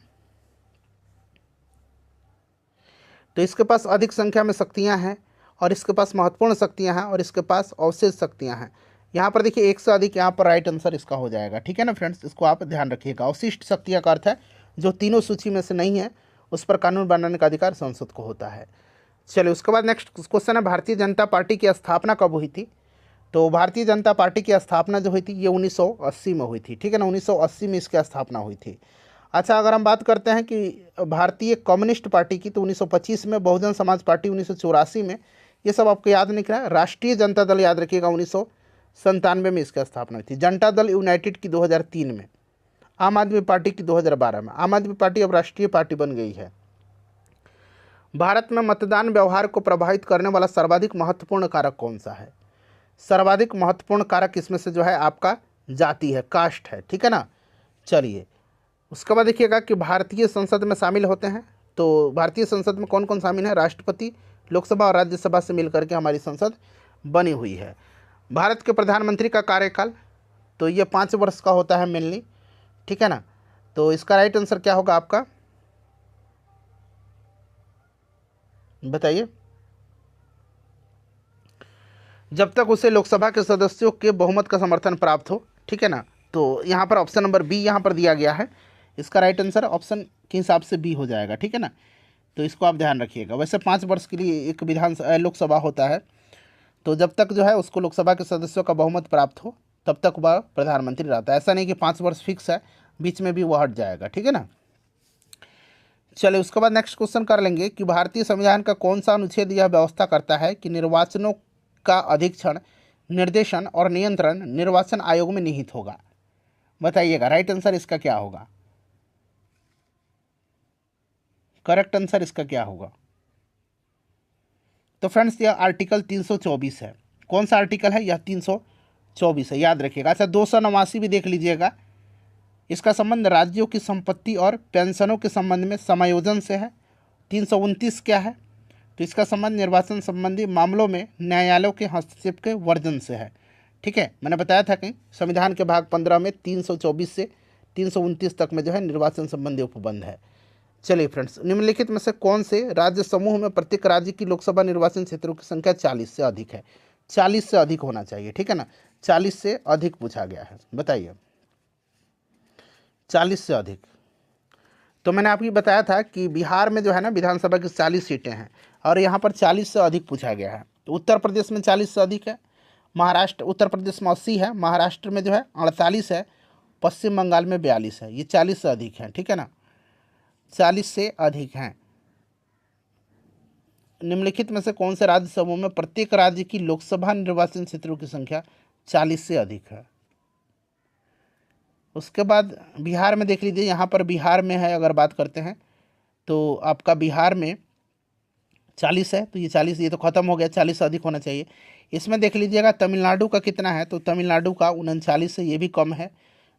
तो इसके पास अधिक संख्या में शक्तियां हैं, और इसके पास महत्वपूर्ण शक्तियां हैं, और इसके पास अवशेष शक्तियां हैं। यहाँ पर देखिए, एक से अधिक, यहाँ पर राइट आंसर इसका हो जाएगा। ठीक है ना फ्रेंड्स, इसको आप ध्यान रखिएगा। अवशिष्ट शक्तियां का अर्थ है जो तीनों सूची में से नहीं है, उस पर कानून बनाने का अधिकार संसद को होता है। चलिए, उसके बाद नेक्स्ट क्वेश्चन है, भारतीय जनता पार्टी की स्थापना कब हुई थी? तो भारतीय जनता पार्टी की स्थापना जो हुई थी ये 1980 में हुई थी। ठीक है ना, 1980 में इसकी स्थापना हुई थी। अच्छा, अगर हम बात करते हैं कि भारतीय कम्युनिस्ट पार्टी की, तो 1925 में, बहुजन समाज पार्टी 1984 में, ये सब आपको याद नहीं रहा। राष्ट्रीय जनता दल याद रखिएगा, 1997 में इसकी स्थापना हुई थी। जनता दल यूनाइटेड की 2003 में, आम आदमी पार्टी की 2012 में। आम आदमी पार्टी अब राष्ट्रीय पार्टी बन गई है। भारत में मतदान व्यवहार को प्रभावित करने वाला सर्वाधिक महत्वपूर्ण कारक कौन सा है? सर्वाधिक महत्वपूर्ण कारक इसमें से जो है आपका जाति है, कास्ट है। ठीक है ना। चलिए, उसके बाद देखिएगा कि भारतीय संसद में शामिल होते हैं। तो भारतीय संसद में कौन कौन शामिल है? राष्ट्रपति, लोकसभा और राज्यसभा से मिलकर के हमारी संसद बनी हुई है। भारत के प्रधानमंत्री का कार्यकाल, तो ये 5 वर्ष का होता है मेनली। ठीक है ना। तो इसका राइट आंसर क्या होगा आपका, बताइए? जब तक उसे लोकसभा के सदस्यों के बहुमत का समर्थन प्राप्त हो। ठीक है ना। तो यहाँ पर ऑप्शन नंबर बी यहाँ पर दिया गया है। इसका राइट आंसर ऑप्शन के हिसाब से बी हो जाएगा। ठीक है ना। तो इसको आप ध्यान रखिएगा। वैसे 5 वर्ष के लिए एक लोकसभा होता है, तो जब तक जो है उसको लोकसभा के सदस्यों का बहुमत प्राप्त हो तब तक वह प्रधानमंत्री रहता है। ऐसा नहीं कि 5 वर्ष फिक्स है, बीच में भी वह हट जाएगा। ठीक है ना। चलिए, उसके बाद नेक्स्ट क्वेश्चन कर लेंगे कि भारतीय संविधान का कौन सा अनुच्छेद यह व्यवस्था करता है कि निर्वाचनों का अधीक्षण, निर्देशन और नियंत्रण निर्वाचन आयोग में निहित होगा? बताइएगा, राइट आंसर इसका क्या होगा? करेक्ट आंसर इसका क्या होगा? तो फ्रेंड्स, यह आर्टिकल 324 है। कौन सा आर्टिकल है? यह 324 है, याद रखिएगा। अच्छा, 289 भी देख लीजिएगा। इसका संबंध राज्यों की संपत्ति और पेंशनों के संबंध में समायोजन से है। 329 क्या है? तो इसका संबंध निर्वाचन संबंधी मामलों में न्यायालयों के हस्तक्षेप के वर्जन से है। ठीक है, मैंने बताया था कि संविधान के भाग 15 में 324 से 329 तक में जो है निर्वाचन संबंधी उपबंध है। चलिए फ्रेंड्स, निम्नलिखित में से कौन से राज्य समूह में प्रत्येक राज्य की लोकसभा निर्वाचन क्षेत्रों की संख्या 40 से अधिक है? 40 से अधिक होना चाहिए। ठीक है ना, 40 से अधिक पूछा गया है, बताइए। 40 से अधिक। तो मैंने आपको बताया था कि बिहार में जो है ना विधानसभा की 40 सीटें हैं, और यहाँ पर 40 से अधिक पूछा गया है। तो उत्तर प्रदेश में 40 से अधिक है, महाराष्ट्र, उत्तर प्रदेश में 80 है, महाराष्ट्र में जो है 48 है, पश्चिम बंगाल में 42 है। ये 40 से अधिक हैं। ठीक है ना, 40 से अधिक हैं। निम्नलिखित में से कौन से राज्य समूह में प्रत्येक राज्य की लोकसभा निर्वाचन क्षेत्रों की संख्या 40 से अधिक है? उसके बाद बिहार में देख लीजिए, यहाँ पर बिहार में है, अगर बात करते हैं तो आपका बिहार में 40 है। तो ये 40, ये तो खत्म हो गया, 40 से अधिक होना चाहिए। इसमें देख लीजिएगा तमिलनाडु का कितना है, तो तमिलनाडु का 39 है, ये भी कम है,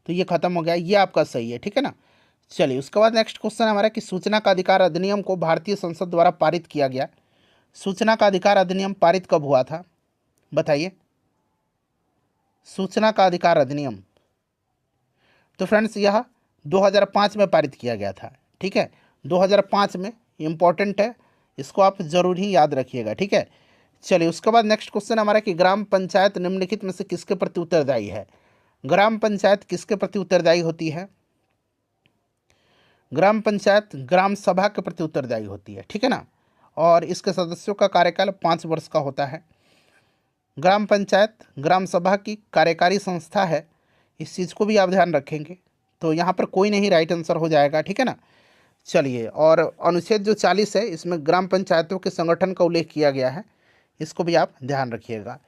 तो ये खत्म हो गया, ये आपका सही है। ठीक है ना। चलिए, उसके बाद नेक्स्ट क्वेश्चन हमारा कि सूचना का अधिकार अधिनियम को भारतीय संसद द्वारा पारित किया गया। सूचना का अधिकार अधिनियम पारित कब हुआ था? बताइए। सूचना का अधिकार अधिनियम, तो फ्रेंड्स यह 2005 में पारित किया गया था। ठीक है, 2005 में, इम्पॉर्टेंट है, इसको आप जरूर ही याद रखिएगा। ठीक है, चलिए उसके बाद नेक्स्ट क्वेश्चन हमारा कि ग्राम पंचायत निम्नलिखित में से किसके प्रति उत्तरदायी है। ग्राम पंचायत किसके प्रति उत्तरदायी होती है? ग्राम पंचायत ग्राम सभा के प्रति उत्तरदायी होती है। ठीक है ना, और इसके सदस्यों का कार्यकाल 5 वर्ष का होता है। ग्राम पंचायत ग्राम सभा की कार्यकारी संस्था है, इस चीज़ को भी आप ध्यान रखेंगे। तो यहाँ पर कोई नहीं राइट आंसर हो जाएगा। ठीक है ना, चलिए, और अनुच्छेद जो 40 है इसमें ग्राम पंचायतों के संगठन का उल्लेख किया गया है, इसको भी आप ध्यान रखिएगा।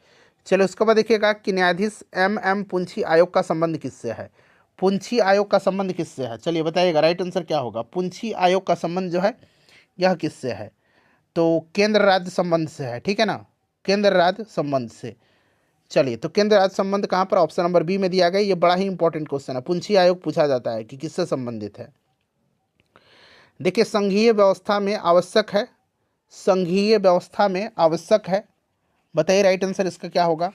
चलिए उसके बाद देखिएगा कि न्यायाधीश एम पुंछी आयोग का संबंध किससे है। पुंछी आयोग का संबंध किससे है, चलिए बताइएगा, राइट आंसर क्या होगा। पुंछी आयोग का संबंध जो है यह किससे है? तो केंद्र राज्य संबंध से है। ठीक है ना, केंद्र राज्य संबंध से। चलिए, तो केंद्र राज्य संबंध कहाँ पर? ऑप्शन नंबर बी में दिया गया। ये बड़ा ही इंपॉर्टेंट क्वेश्चन है, पुंछी आयोग पूछा जाता है कि किससे संबंधित है। देखिए, संघीय व्यवस्था में आवश्यक है, संघीय व्यवस्था में आवश्यक है, बताइए राइट आंसर इसका क्या होगा।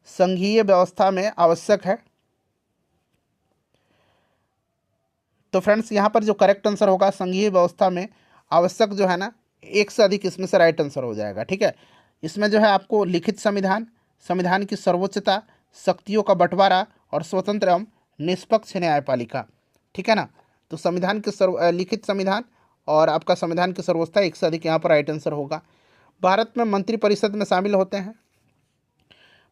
संघीय व्यवस्था में आवश्यक है। तो फ्रेंड्स यहाँ पर जो करेक्ट आंसर होगा, संघीय व्यवस्था में आवश्यक जो है ना, एक से अधिक इसमें से राइट आंसर हो जाएगा। ठीक है, इसमें जो है आपको लिखित संविधान, संविधान की सर्वोच्चता, शक्तियों का बंटवारा और स्वतंत्र एवं निष्पक्ष न्यायपालिका। ठीक है ना, तो संविधान के लिखित संविधान और आपका संविधान की सर्वोच्चता, एक से अधिक यहाँ पर राइट आंसर होगा। भारत में मंत्रिपरिषद में शामिल होते हैं,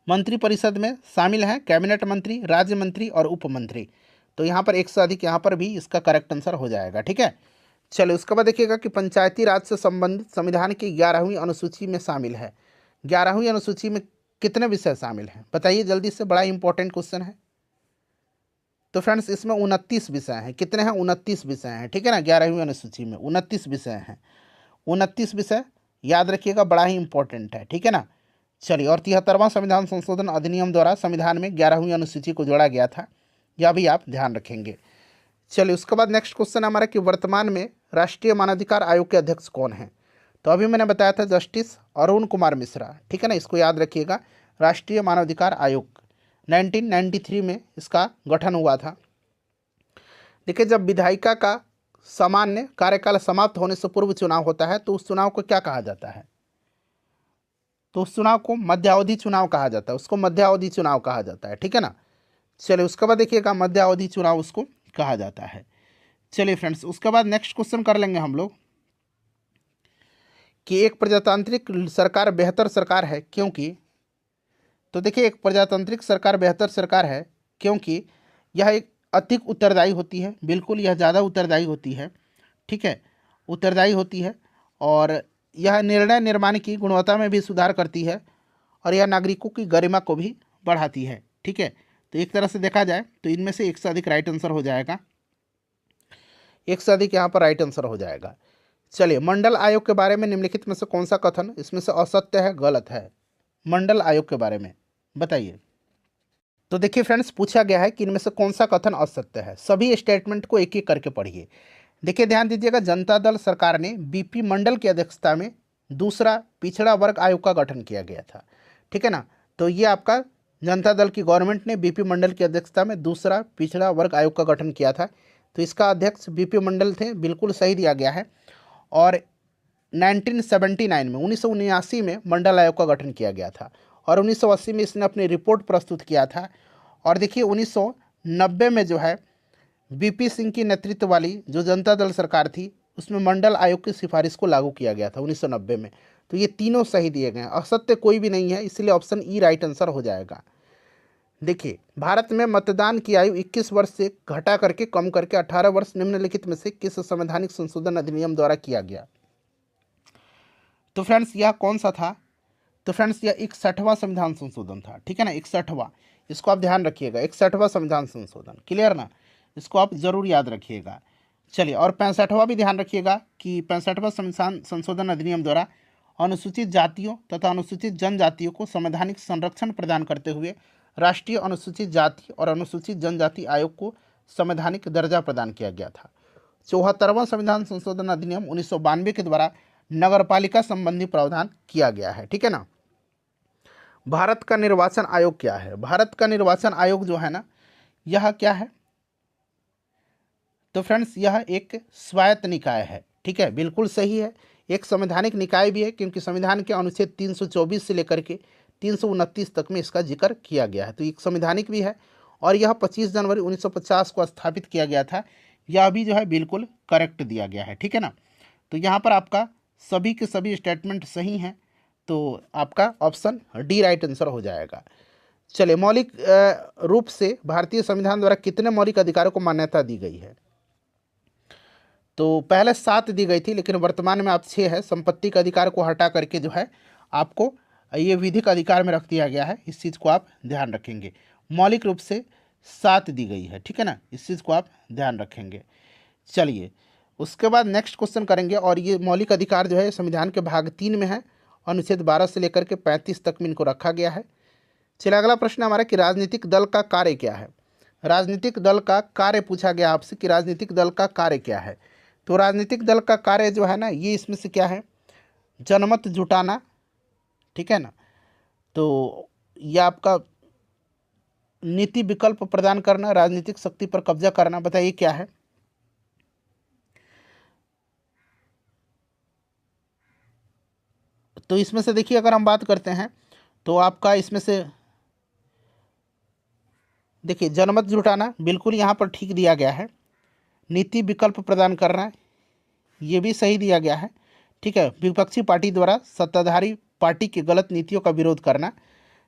मंत्रिपरिषद में शामिल हैं कैबिनेट मंत्री, राज्य मंत्री और उप मंत्री। तो यहाँ पर एक से अधिक, यहाँ पर भी इसका करेक्ट आंसर हो जाएगा। ठीक है, चलिए उसके बाद देखिएगा कि पंचायती राज से संबंधित संविधान की 11वीं अनुसूची में शामिल है। 11वीं अनुसूची में कितने विषय शामिल हैं, बताइए जल्दी से, बड़ा इंपॉर्टेंट क्वेश्चन है। तो फ्रेंड्स इसमें 29 विषय हैं। कितने हैं? 29 विषय हैं। ठीक है ना, 11वीं अनुसूची में 29 विषय हैं। 29 विषय याद रखिएगा, बड़ा ही इंपॉर्टेंट है। ठीक है ना, चलिए, और 73वां संविधान संशोधन अधिनियम द्वारा संविधान में 11वीं अनुसूची को जोड़ा गया था, यह भी आप ध्यान रखेंगे। चलिए उसके बाद नेक्स्ट क्वेश्चन हमारा कि वर्तमान में राष्ट्रीय मानवाधिकार आयोग के अध्यक्ष कौन हैं। तो अभी मैंने बताया था जस्टिस अरुण कुमार मिश्रा। ठीक है ना, इसको याद रखिएगा। राष्ट्रीय मानवाधिकार आयोग 1993 में इसका गठन हुआ था। देखिए, जब विधायिका का सामान्य कार्यकाल समाप्त होने से पूर्व चुनाव होता है तो उस चुनाव को क्या कहा जाता है? तो उस चुनाव को मध्यावधि चुनाव कहा जाता है, उसको मध्यावधि चुनाव कहा जाता है। ठीक है ना, चलिए उसके बाद देखिएगा, मध्यावधि चुनाव उसको कहा जाता है। चलिए फ्रेंड्स, उसके बाद नेक्स्ट क्वेश्चन कर लेंगे हम लोग कि एक प्रजातांत्रिक सरकार बेहतर सरकार है क्योंकि। तो देखिए, एक प्रजातांत्रिक सरकार बेहतर सरकार है क्योंकि यह एक अधिक उत्तरदायी होती है। बिल्कुल, यह ज़्यादा उत्तरदायी होती है। ठीक है, उत्तरदायी होती है, और यह निर्णय निर्माण की गुणवत्ता में भी सुधार करती है, और यह नागरिकों की गरिमा को भी बढ़ाती है। ठीक है, तो एक तरह से देखा जाए तो इनमें से एक से अधिक राइट आंसर हो जाएगा, एक से अधिक यहाँ पर राइट आंसर हो जाएगा। चलिए, मंडल आयोग के बारे में निम्नलिखित में से कौन सा कथन इसमें से असत्य है, गलत है? मंडल आयोग के बारे में बताइए। तो देखिए फ्रेंड्स, पूछा गया है कि इनमें से कौन सा कथन असत्य है। सभी स्टेटमेंट को एक एक करके पढ़िए। देखिए, ध्यान दीजिएगा, जनता दल सरकार ने बीपी मंडल की अध्यक्षता में दूसरा पिछड़ा वर्ग आयोग का गठन किया गया था। ठीक है ना, तो ये आपका जनता दल की गवर्नमेंट ने बीपी मंडल की अध्यक्षता में दूसरा पिछड़ा वर्ग आयोग का गठन किया था। तो इसका अध्यक्ष बीपी मंडल थे, बिल्कुल सही दिया गया है। और 1979 में 1979 में मंडल आयोग का गठन किया गया था, और 1980 में इसने अपनी रिपोर्ट प्रस्तुत किया था। और देखिए, 1990 में जो है बीपी सिंह की नेतृत्व वाली जो जनता दल सरकार थी, उसमें मंडल आयोग की सिफारिश को लागू किया गया था 1990 में। तो ये तीनों सही दिए गए हैं, असत्य कोई भी नहीं है, इसलिए ऑप्शन ई राइट आंसर हो जाएगा। देखिए, भारत में मतदान की आयु 21 वर्ष से घटा करके कम करके 18 वर्ष निम्नलिखित में से किस संवैधानिक संशोधन अधिनियम द्वारा किया गया? तो फ्रेंड्स, यह कौन सा था? तो फ्रेंड्स, यह 61वां संविधान संशोधन था। ठीक है ना, 61वां, इसको आप ध्यान रखिएगा, 61वां संविधान संशोधन। क्लियर ना, इसको आप जरूर याद रखिएगा। चलिए, और 65वां भी ध्यान रखिएगा कि 65वां संविधान संशोधन अधिनियम द्वारा अनुसूचित जातियों तथा अनुसूचित जनजातियों को संवैधानिक संरक्षण प्रदान करते हुए राष्ट्रीय अनुसूचित जाति और अनुसूचित जनजाति आयोग को संवैधानिक दर्जा प्रदान किया गया था। 74वां संविधान संशोधन अधिनियम 1992 के द्वारा नगरपालिका संबंधी प्रावधान किया गया है। ठीक है ना, भारत का निर्वाचन आयोग क्या है? भारत का निर्वाचन आयोग जो है ना, यह क्या है? तो फ्रेंड्स यह एक स्वायत्त निकाय है। ठीक है, बिल्कुल सही है। एक संवैधानिक निकाय भी है क्योंकि संविधान के अनुच्छेद 324 से लेकर के 329 तक में इसका जिक्र किया गया है। तो एक संवैधानिक भी है और यह 25 जनवरी 1950 को स्थापित किया गया था। यह भी जो है बिल्कुल करेक्ट दिया गया है। ठीक है ना, तो यहाँ पर आपका सभी के सभी स्टेटमेंट सही हैं, तो आपका ऑप्शन डी राइट आंसर हो जाएगा। चलिए, मौलिक रूप से भारतीय संविधान द्वारा कितने मौलिक अधिकारों को मान्यता दी गई है? तो पहले 7 दी गई थी, लेकिन वर्तमान में आप 6 है। संपत्ति के अधिकार को हटा करके जो है आपको ये विधिक अधिकार में रख दिया गया है। इस चीज़ को आप ध्यान रखेंगे। मौलिक रूप से 7 दी गई है। ठीक है ना, इस चीज़ को आप ध्यान रखेंगे। चलिए, उसके बाद नेक्स्ट क्वेश्चन करेंगे और ये मौलिक अधिकार जो है संविधान के भाग 3 में है। अनुच्छेद 12 से लेकर के 35 तक में इनको रखा गया है। चलिए, अगला प्रश्न हमारा कि राजनीतिक दल का कार्य क्या है? राजनीतिक दल का कार्य पूछा गया आपसे कि राजनीतिक दल का कार्य क्या है। तो राजनीतिक दल का कार्य जो है ना, ये इसमें से क्या है? जनमत जुटाना। ठीक है ना, तो यह आपका नीति विकल्प प्रदान करना, राजनीतिक शक्ति पर कब्जा करना। बताइए क्या है? तो इसमें से देखिए, अगर हम बात करते हैं तो आपका इसमें से देखिए, जनमत जुटाना बिल्कुल यहाँ पर ठीक दिया गया है। नीति विकल्प प्रदान करना, ये भी सही दिया गया है। ठीक है, विपक्षी पार्टी द्वारा सत्ताधारी पार्टी की गलत नीतियों का विरोध करना।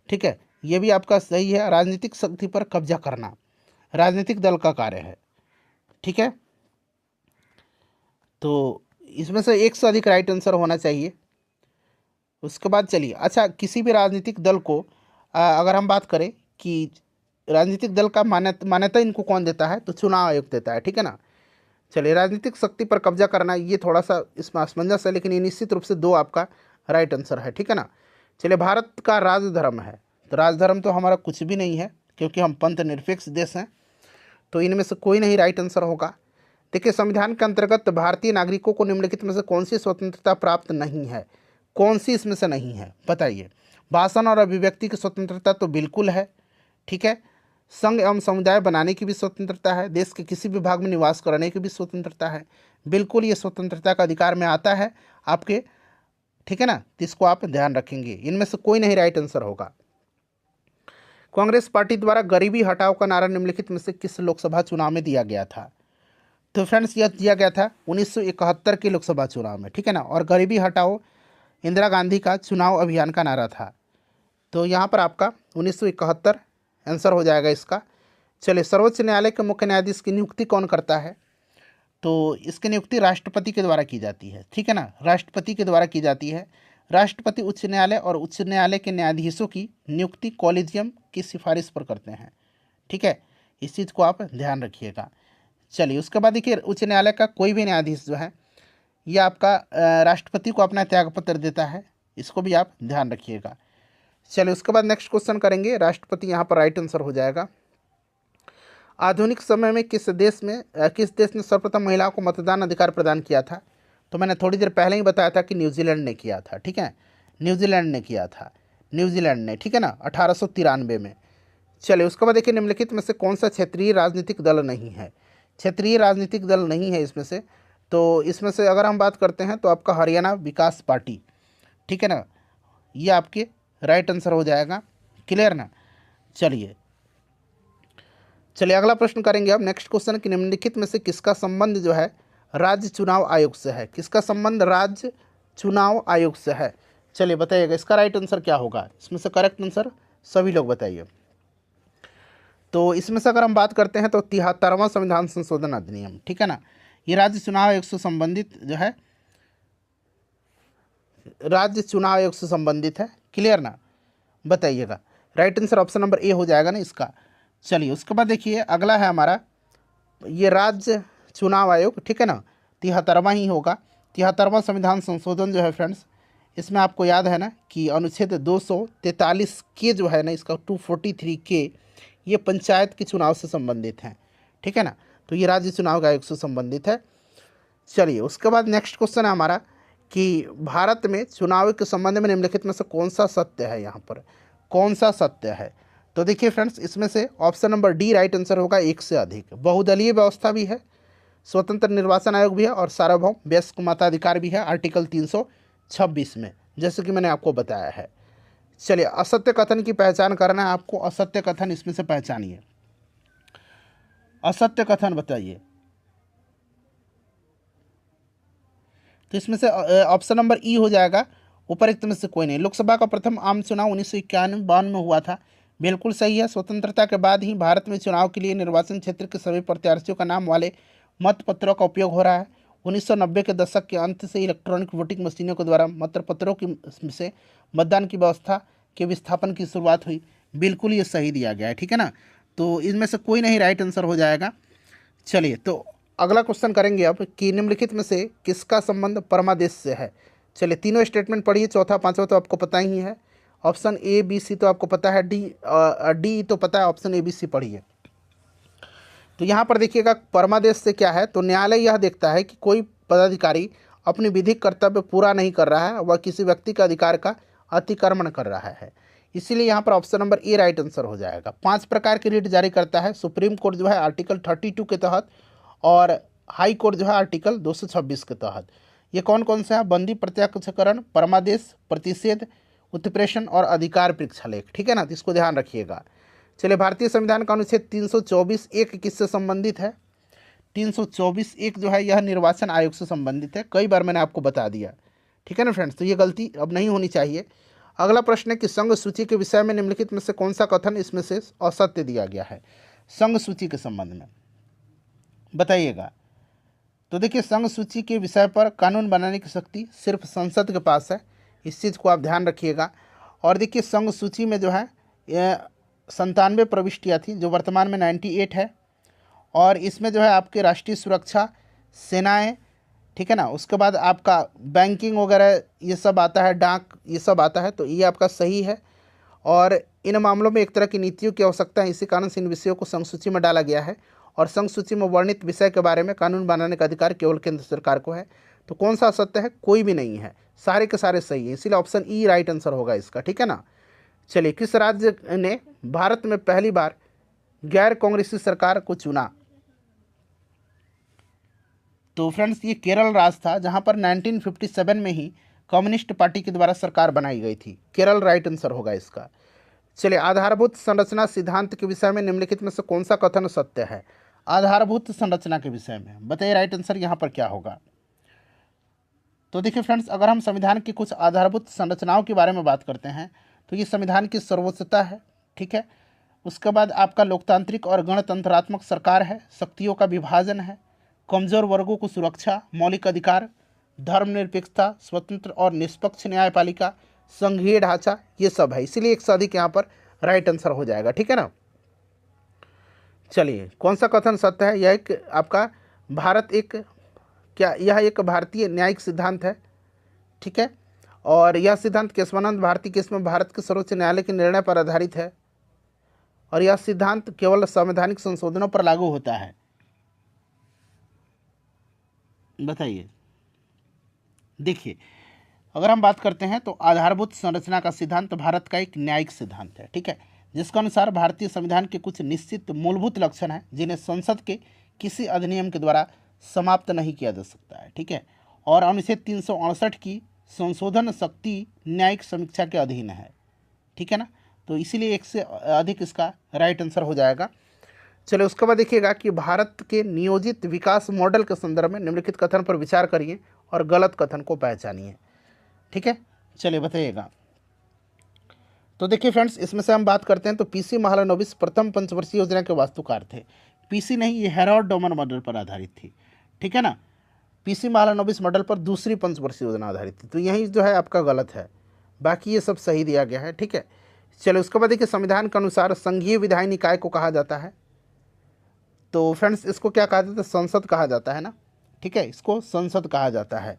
ठीक है, ये भी आपका सही है। राजनीतिक शक्ति पर कब्जा करना राजनीतिक दल का कार्य है। ठीक है, तो इसमें से एक से अधिक राइट आंसर होना चाहिए। उसके बाद चलिए, अच्छा, किसी भी राजनीतिक दल को अगर हम बात करें कि राजनीतिक दल का मान्यता इनको कौन देता है, तो चुनाव आयोग देता है। ठीक है ना। चलिए, राजनीतिक शक्ति पर कब्जा करना, ये थोड़ा सा इसमें असमंजस है, लेकिन ये निश्चित रूप से 2 आपका राइट आंसर है। ठीक है ना। चलिए, भारत का राजधर्म है, तो राजधर्म तो हमारा कुछ भी नहीं है क्योंकि हम पंथ निरपेक्ष देश हैं, तो इनमें से कोई नहीं राइट आंसर होगा। देखिए, संविधान के अंतर्गत भारतीय नागरिकों को निम्नलिखित में से कौन सी स्वतंत्रता प्राप्त नहीं है? कौन सी इसमें से नहीं है, बताइए। भाषण और अभिव्यक्ति की स्वतंत्रता तो बिल्कुल है। ठीक है, संघ एवं समुदाय बनाने की भी स्वतंत्रता है, देश के किसी भी भाग में निवास करने की भी स्वतंत्रता है। बिल्कुल ये स्वतंत्रता का अधिकार में आता है आपके। ठीक है ना, तो इसको आप ध्यान रखेंगे। इनमें से कोई नहीं राइट आंसर होगा। कांग्रेस पार्टी द्वारा गरीबी हटाओ का नारा निम्नलिखित में से किस लोकसभा चुनाव में दिया गया था? तो फ्रेंड्स, यह दिया गया था 1971 के लोकसभा चुनाव में। ठीक है ना, और गरीबी हटाओ इंदिरा गांधी का चुनाव अभियान का नारा था। तो यहाँ पर आपका 1971 आंसर हो जाएगा इसका। चलिए, सर्वोच्च न्यायालय के मुख्य न्यायाधीश की नियुक्ति कौन करता है? तो इसकी नियुक्ति राष्ट्रपति के द्वारा की जाती है। ठीक है ना, राष्ट्रपति के द्वारा की जाती है। राष्ट्रपति उच्च न्यायालय और उच्च न्यायालय के न्यायाधीशों की नियुक्ति कॉलेजियम की सिफारिश पर करते हैं। ठीक है, इस चीज़ को आप ध्यान रखिएगा। चलिए, उसके बाद देखिए, उच्च न्यायालय का कोई भी न्यायाधीश जो है ये आपका राष्ट्रपति को अपना त्यागपत्र देता है। इसको भी आप ध्यान रखिएगा। चलिए, उसके बाद नेक्स्ट क्वेश्चन करेंगे। राष्ट्रपति यहाँ पर राइट आंसर हो जाएगा। आधुनिक समय में किस देश ने सर्वप्रथम महिलाओं को मतदान अधिकार प्रदान किया था? तो मैंने थोड़ी देर पहले ही बताया था कि न्यूजीलैंड ने किया था। ठीक है, न्यूजीलैंड ने किया था, न्यूजीलैंड ने। ठीक है ना, 1893 में। चलिए, उसके बाद देखिए, निम्नलिखित में से कौन सा क्षेत्रीय राजनीतिक दल नहीं है? क्षेत्रीय राजनीतिक दल नहीं है इसमें से। तो इसमें से अगर हम बात करते हैं तो आपका हरियाणा विकास पार्टी। ठीक है ना, ये आपके राइट आंसर हो जाएगा। क्लियर ना। चलिए, अगला प्रश्न करेंगे अब। नेक्स्ट क्वेश्चन कि निम्नलिखित में से किसका संबंध जो है राज्य चुनाव आयोग से है? किसका संबंध राज्य चुनाव आयोग से है? चलिए, बताइएगा इसका राइट आंसर क्या होगा। इसमें से करेक्ट आंसर सभी लोग बताइए। तो इसमें से अगर हम बात करते हैं तो 73वां संविधान संशोधन अधिनियम। ठीक है ना, ये राज्य चुनाव आयोग से संबंधित जो है, राज्य चुनाव आयोग से संबंधित है। क्लियर ना, बताइएगा। Right answer option number A हो जाएगा ना इसका। चलिए, उसके बाद देखिए, अगला है हमारा ये राज्य चुनाव आयोग। ठीक है ना, 73वां ही होगा। 73वां संविधान संशोधन जो है फ्रेंड्स, इसमें आपको याद है ना कि अनुच्छेद 243 के जो है ना, इसका 243 के, ये पंचायत के चुनाव से संबंधित हैं। ठीक है ना, तो ये राज्य चुनाव आयोग से संबंधित है। चलिए, उसके बाद नेक्स्ट क्वेश्चन है हमारा कि भारत में चुनाव के संबंध में निम्नलिखित में से कौन सा सत्य है? यहाँ पर कौन सा सत्य है? तो देखिए फ्रेंड्स, इसमें से option number D right answer होगा, एक से अधिक। बहुदलीय व्यवस्था भी है, स्वतंत्र निर्वाचन आयोग भी है और सार्वभौम वयस्क मताधिकार भी है आर्टिकल 326 में, जैसे कि मैंने आपको बताया है। चलिए, असत्य कथन की पहचान करना है आपको। असत्य कथन इसमें से पहचानिए। असत्य कथन बताइए। तो इसमें से ऑप्शन नंबर ई हो जाएगा, उपरोक्त में से कोई नहीं। लोकसभा का प्रथम आम चुनाव 1991 में हुआ था, बिल्कुल सही है। स्वतंत्रता के बाद ही भारत में चुनाव के लिए निर्वाचन क्षेत्र के सभी प्रत्याशियों का नाम वाले मतपत्रों का उपयोग हो रहा है। 1990 के दशक के अंत से इलेक्ट्रॉनिक वोटिंग मशीनों के द्वारा मतपत्रों की से मतदान की व्यवस्था के विस्थापन की शुरुआत हुई। बिल्कुल ये सही दिया गया है, ठीक है ना। तो इनमें से कोई नहीं राइट आंसर हो जाएगा। चलिए, तो अगला क्वेश्चन करेंगे अब कि निम्नलिखित में से किसका संबंध परमादेश से है। चलिए, तीनों स्टेटमेंट पढ़िए, चौथा पांचवा तो आपको पता ही है। ऑप्शन ए बी सी तो आपको पता है, डी तो पता है, ऑप्शन ए बी सी पढ़िए। तो यहाँ पर देखिएगा, परमादेश से क्या है, तो न्यायालय यह देखता है कि कोई पदाधिकारी अपनी विधिक कर्तव्य पूरा नहीं कर रहा है, वह किसी व्यक्ति का अधिकार का अतिक्रमण कर रहा है। इसीलिए यहाँ पर option number A right answer हो जाएगा। 5 प्रकार की रिट जारी करता है सुप्रीम कोर्ट जो है आर्टिकल 32 के तहत, और हाई कोर्ट जो है आर्टिकल 226 के तहत। ये कौन कौन से हैं? बंदी प्रत्यक्षकरण, परमादेश, प्रतिषेध, उत्प्रेषण और अधिकार परीक्षालेख, ठीक है ना। तो इसको ध्यान रखिएगा। चलिए, भारतीय संविधान का अनुच्छेद 324(1) किससे संबंधित है? 324(1) जो है यह निर्वाचन आयोग से संबंधित है। कई बार मैंने आपको बता दिया, ठीक है ना फ्रेंड्स। तो ये गलती अब नहीं होनी चाहिए। अगला प्रश्न है कि संघ सूची के विषय में निम्नलिखित में से कौन सा कथन इसमें से असत्य दिया गया है? संघ सूची के संबंध में बताइएगा। तो देखिए, संघ सूची के विषय पर कानून बनाने की शक्ति सिर्फ संसद के पास है, इस चीज़ को आप ध्यान रखिएगा। और देखिए, संघ सूची में जो है 97 प्रविष्टियाँ थी, जो वर्तमान में 98 है। और इसमें जो है आपके राष्ट्रीय सुरक्षा, सेनाएं, ठीक है ना, उसके बाद आपका बैंकिंग वगैरह ये सब आता है, डाक ये सब आता है। तो ये आपका सही है। और इन मामलों में एक तरह की नीतियों की आवश्यकता है, इसी कारण से इन विषयों को संघ सूची में डाला गया है। और संघ सूची में वर्णित विषय के बारे में कानून बनाने का अधिकार केवल केंद्र सरकार को है। तो कौन सा असत्य है? कोई भी नहीं है, सारे के सारे सही है। इसीलिए ऑप्शन ई राइट आंसर होगा इसका, ठीक है ना। चलिए, किस राज्य ने भारत में पहली बार गैर कांग्रेसी सरकार को चुना? तो फ्रेंड्स, ये केरल राज्य था, जहां पर 1957 में ही कम्युनिस्ट पार्टी के द्वारा सरकार बनाई गई थी। केरल राइट आंसर होगा इसका। चलिए, आधारभूत संरचना सिद्धांत के विषय में निम्नलिखित में से कौन सा कथन सत्य है? आधारभूत संरचना के विषय में बताइए, राइट आंसर यहाँ पर क्या होगा? तो देखिए फ्रेंड्स, अगर हम संविधान की कुछ आधारभूत संरचनाओं के बारे में बात करते हैं तो ये संविधान की सर्वोच्चता है, ठीक है। उसके बाद आपका लोकतांत्रिक और गणतंत्रात्मक सरकार है, शक्तियों का विभाजन है, कमजोर वर्गों को सुरक्षा, मौलिक अधिकार, धर्मनिरपेक्षता, स्वतंत्र और निष्पक्ष न्यायपालिका, संघीय ढांचा, ये सब है। इसीलिए एक से अधिक यहाँ पर राइट आंसर हो जाएगा, ठीक है ना। चलिए, कौन सा कथन सत्य है? यह एक आपका भारत एक क्या यह एक भारतीय न्यायिक सिद्धांत है, ठीक है। और यह सिद्धांत केशवानंद भारती केस में भारत के सर्वोच्च न्यायालय के निर्णय पर आधारित है। और यह सिद्धांत केवल संवैधानिक संशोधनों पर लागू होता है। बताइए। देखिए, अगर हम बात करते हैं तो आधारभूत संरचना का सिद्धांत भारत का एक न्यायिक सिद्धांत है, ठीक है, जिसके अनुसार भारतीय संविधान के कुछ निश्चित मूलभूत लक्षण हैं जिन्हें संसद के किसी अधिनियम के द्वारा समाप्त नहीं किया जा सकता है, ठीक है। और अनुच्छेद 368 की संशोधन शक्ति न्यायिक समीक्षा के अधीन है, ठीक है ना। तो इसीलिए एक से अधिक इसका राइट आंसर हो जाएगा। चलिए, उसके बाद देखिएगा कि भारत के नियोजित विकास मॉडल के संदर्भ में निम्नलिखित कथन पर विचार करिए और गलत कथन को पहचानिए, ठीक है। चलिए, बताइएगा। तो देखिए फ्रेंड्स, इसमें से हम बात करते हैं तो पीसी महालनोबिस प्रथम पंचवर्षीय योजना के वास्तुकार थे। पीसी नहीं, ये हेरोल्ड डोमन मॉडल पर आधारित थी, ठीक है ना। पीसी महालनोबिस मॉडल पर दूसरी पंचवर्षीय योजना आधारित थी। तो यही जो है आपका गलत है, बाकी ये सब सही दिया गया है, ठीक है। चलिए, उसके बाद देखिए, संविधान के अनुसार संघीय विधायी निकाय को कहा जाता है। तो फ्रेंड्स, इसको क्या कहा जाता है? संसद कहा जाता है ना, ठीक है, इसको संसद कहा जाता है।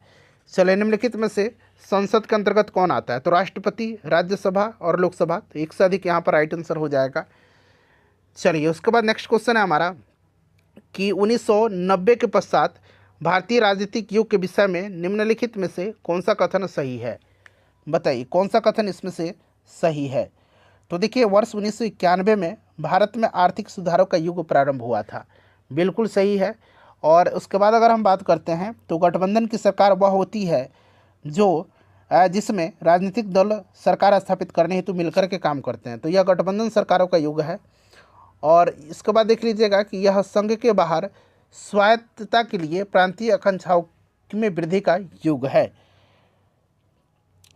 चलिए, निम्नलिखित में से संसद के अंतर्गत कौन आता है? तो राष्ट्रपति, राज्यसभा और लोकसभा। तो एक से अधिक यहाँ पर राइट आंसर हो जाएगा। चलिए, उसके बाद नेक्स्ट क्वेश्चन है हमारा कि 1990 के पश्चात भारतीय राजनीतिक युग के विषय में निम्नलिखित में से कौन सा कथन सही है? बताइए, कौन सा कथन इसमें से सही है? तो देखिए वर्ष 1991 में भारत में आर्थिक सुधारों का युग प्रारंभ हुआ था, बिल्कुल सही है। और उसके बाद अगर हम बात करते हैं तो गठबंधन की सरकार वह होती है जो जिसमें राजनीतिक दल सरकार स्थापित करने हेतु मिलकर के काम करते हैं, तो यह गठबंधन सरकारों का युग है। और इसके बाद देख लीजिएगा कि यह संघ के बाहर स्वायत्तता के लिए प्रांतीय आकांक्षाओं में वृद्धि का युग है।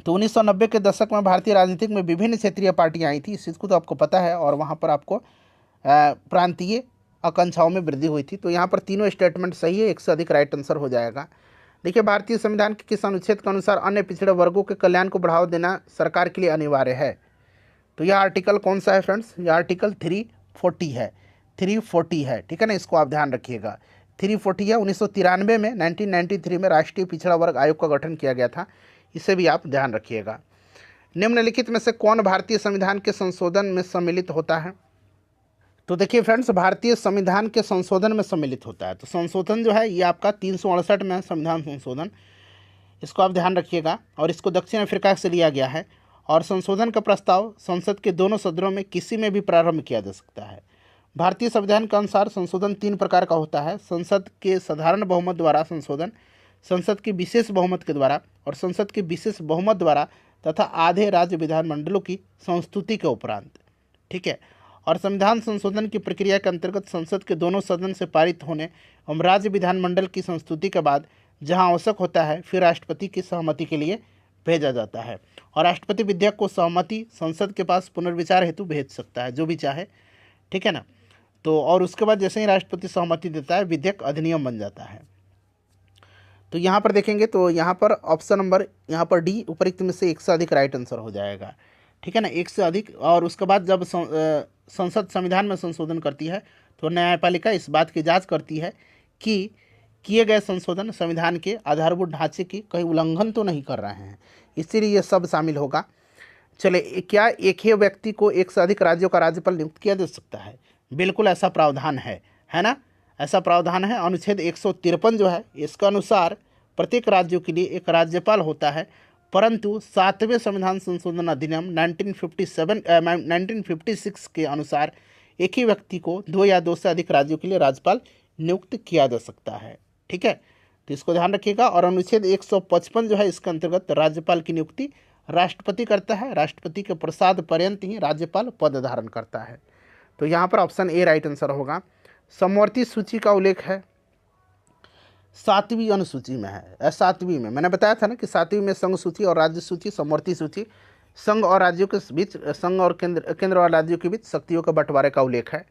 तो 1990 के दशक में भारतीय राजनीतिक में विभिन्न क्षेत्रीय पार्टियां आई थी, इस चीज़ को तो आपको पता है, और वहां पर आपको प्रांतीय आकांक्षाओं में वृद्धि हुई थी। तो यहाँ पर तीनों स्टेटमेंट सही है, एक से अधिक राइट आंसर हो जाएगा। देखिए भारतीय संविधान के किस अनुच्छेद के अनुसार अन्य पिछड़े वर्गों के कल्याण को बढ़ावा देना सरकार के लिए अनिवार्य है? तो यह आर्टिकल कौन सा है फ्रेंड्स? यह आर्टिकल 340 है, 340 है, ठीक है ना, इसको आप ध्यान रखिएगा। 340 है। 1993 में 1993 में राष्ट्रीय पिछड़ा वर्ग आयोग का गठन किया गया था, इसे भी आप ध्यान रखिएगा। निम्नलिखित में से कौन भारतीय संविधान के संशोधन में सम्मिलित होता है? तो देखिए फ्रेंड्स, भारतीय संविधान के संशोधन में सम्मिलित होता है। तो संशोधन जो है ये आपका 368 में संविधान संशोधन, इसको आप ध्यान रखिएगा। और इसको दक्षिण अफ्रीका से लिया गया है। और संशोधन का प्रस्ताव संसद के दोनों सदनों में किसी में भी प्रारंभ किया जा सकता है। भारतीय संविधान के अनुसार संशोधन 3 प्रकार का होता है: संसद के साधारण बहुमत द्वारा संशोधन, संसद के विशेष बहुमत के द्वारा, और संसद के विशेष बहुमत द्वारा तथा आधे राज्य विधानमंडलों की संस्तुति के उपरांत, ठीक है। और संविधान संशोधन की प्रक्रिया के अंतर्गत संसद के दोनों सदन से पारित होने एवं राज्य विधानमंडल की संस्तुति के बाद जहां आवश्यक होता है फिर राष्ट्रपति की सहमति के लिए भेजा जाता है। और राष्ट्रपति विधेयक को सहमति संसद के पास पुनर्विचार हेतु भेज सकता है, जो भी चाहे, ठीक है ना। तो और उसके बाद जैसे ही राष्ट्रपति सहमति देता है विधेयक अधिनियम बन जाता है। तो यहाँ पर देखेंगे तो यहाँ पर ऑप्शन नंबर यहाँ पर डी उपरोक्त में से एक से अधिक राइट आंसर हो जाएगा, ठीक है ना, एक से अधिक। और उसके बाद जब संसद संविधान में संशोधन करती है तो न्यायपालिका इस बात की जांच करती है कि किए गए संशोधन संविधान के आधारभूत ढांचे की कहीं उल्लंघन तो नहीं कर रहे हैं, इसीलिए ये सब शामिल होगा। चले, क्या एक ही व्यक्ति को एक से अधिक राज्यों का राज्यपाल नियुक्त किया जा सकता है? बिल्कुल ऐसा प्रावधान है ना, ऐसा प्रावधान है। अनुच्छेद 153 जो है इसके अनुसार प्रत्येक राज्यों के लिए एक राज्यपाल होता है, परंतु 7वें संविधान संशोधन अधिनियम 1956 के अनुसार एक ही व्यक्ति को 2 या 2 से अधिक राज्यों के लिए राज्यपाल नियुक्त किया जा सकता है, ठीक है। तो इसको ध्यान रखिएगा। और अनुच्छेद 155 जो है इसके अंतर्गत राज्यपाल की नियुक्ति राष्ट्रपति करता है, राष्ट्रपति के प्रसाद पर्यंत ही राज्यपाल पद धारण करता है। तो यहाँ पर ऑप्शन ए राइट आंसर होगा। समवर्ती सूची का उल्लेख है 7वीं अनुसूची में है। 7वीं में मैंने बताया था ना कि 7वीं में संघ सूची और राज्य सूची, समवर्ती सूची, संघ और राज्यों के बीच, संघ और केंद्र और राज्यों के बीच शक्तियों के बंटवारे का उल्लेख है।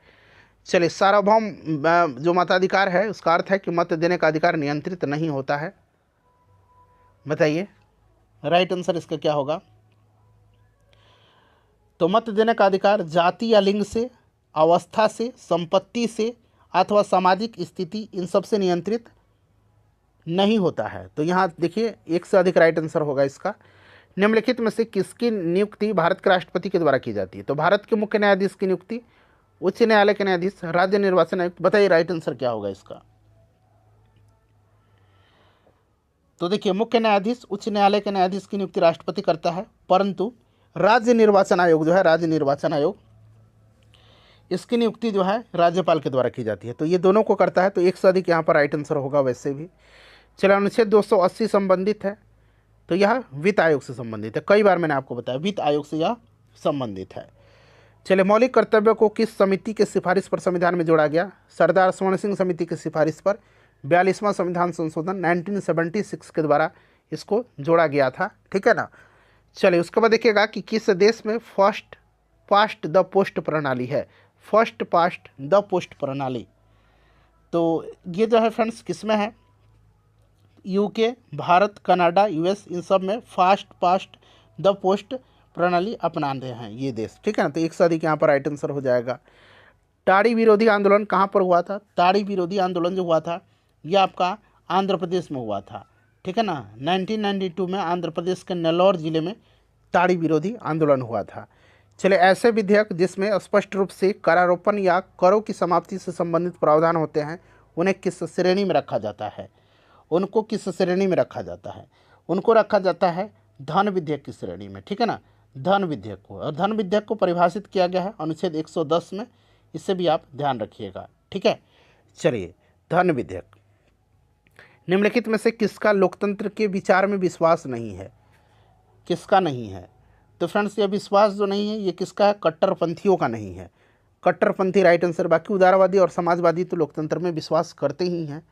चलिए, सार्वभौम जो मताधिकार है उसका अर्थ है कि मत देने का अधिकार नियंत्रित नहीं होता है। बताइए राइट आंसर इसका क्या होगा? तो मत देने का अधिकार जाति या लिंग से, अवस्था से, संपत्ति से अथवा सामाजिक स्थिति, इन सब से नियंत्रित नहीं होता है। तो यहाँ देखिए एक से अधिक राइट आंसर होगा इसका। निम्नलिखित में से किसकी नियुक्ति भारत के राष्ट्रपति के द्वारा की जाती है? तो भारत के मुख्य न्यायाधीश की नियुक्ति, उच्च न्यायालय के न्यायाधीश, राज्य निर्वाचन आयुक्त। बताइए राइट आंसर क्या होगा इसका? तो देखिए मुख्य न्यायाधीश, उच्च न्यायालय के न्यायाधीश की नियुक्ति राष्ट्रपति करता है, परंतु राज्य निर्वाचन आयोग जो है, राज्य निर्वाचन आयोग, इसकी नियुक्ति जो है राज्यपाल के द्वारा की जाती है। तो ये दोनों को करता है, तो एक से अधिक यहाँ पर राइट आंसर होगा वैसे भी। चलिए, अनुच्छेद 280 संबंधित है, तो यह वित्त आयोग से संबंधित है। कई बार मैंने आपको बताया वित्त आयोग से यह संबंधित है। चलिए, मौलिक कर्तव्य को किस समिति के सिफारिश पर संविधान में जोड़ा गया? सरदार स्वर्ण सिंह समिति की सिफारिश पर 42वां संविधान संशोधन 1976 के द्वारा इसको जोड़ा गया था, ठीक है ना। चलिए, उसके बाद देखिएगा कि किस देश में फर्स्ट पास्ट द पोस्ट प्रणाली है? फर्स्ट पास्ट द पोस्ट प्रणाली, तो ये जो है फ्रेंड्स किस में है? यूके, भारत, कनाडा, यूएस, इन सब में फास्ट पास्ट द पोस्ट प्रणाली अपना रहे हैं ये देश, ठीक है ना। तो एक से अधिक यहाँ पर राइट आंसर हो जाएगा। टाड़ी विरोधी आंदोलन कहाँ पर हुआ था? टाड़ी विरोधी आंदोलन जो हुआ था ये आपका आंध्र प्रदेश में हुआ था, ठीक है ना। 1992 में आंध्र प्रदेश के नेल्लोर जिले में टाड़ी विरोधी आंदोलन हुआ था। चले, ऐसे विधेयक जिसमें स्पष्ट रूप से करारोपण या करों की समाप्ति से संबंधित प्रावधान होते हैं उन्हें किस श्रेणी में रखा जाता है? उनको किस श्रेणी में रखा जाता है? उनको रखा जाता है धन विधेयक की श्रेणी में, ठीक है ना। धन विधेयक को, और धन विधेयक को परिभाषित किया गया है अनुच्छेद 110 में, इससे भी आप ध्यान रखिएगा, ठीक है। चलिए, धन विधेयक, निम्नलिखित में से किसका लोकतंत्र के विचार में विश्वास नहीं है, किसका नहीं है? तो फ्रेंड्स, यह विश्वास जो नहीं है ये किसका है? कट्टरपंथियों का नहीं है। कट्टरपंथी राइट आंसर, बाकी उदारवादी और समाजवादी तो लोकतंत्र में विश्वास करते ही हैं।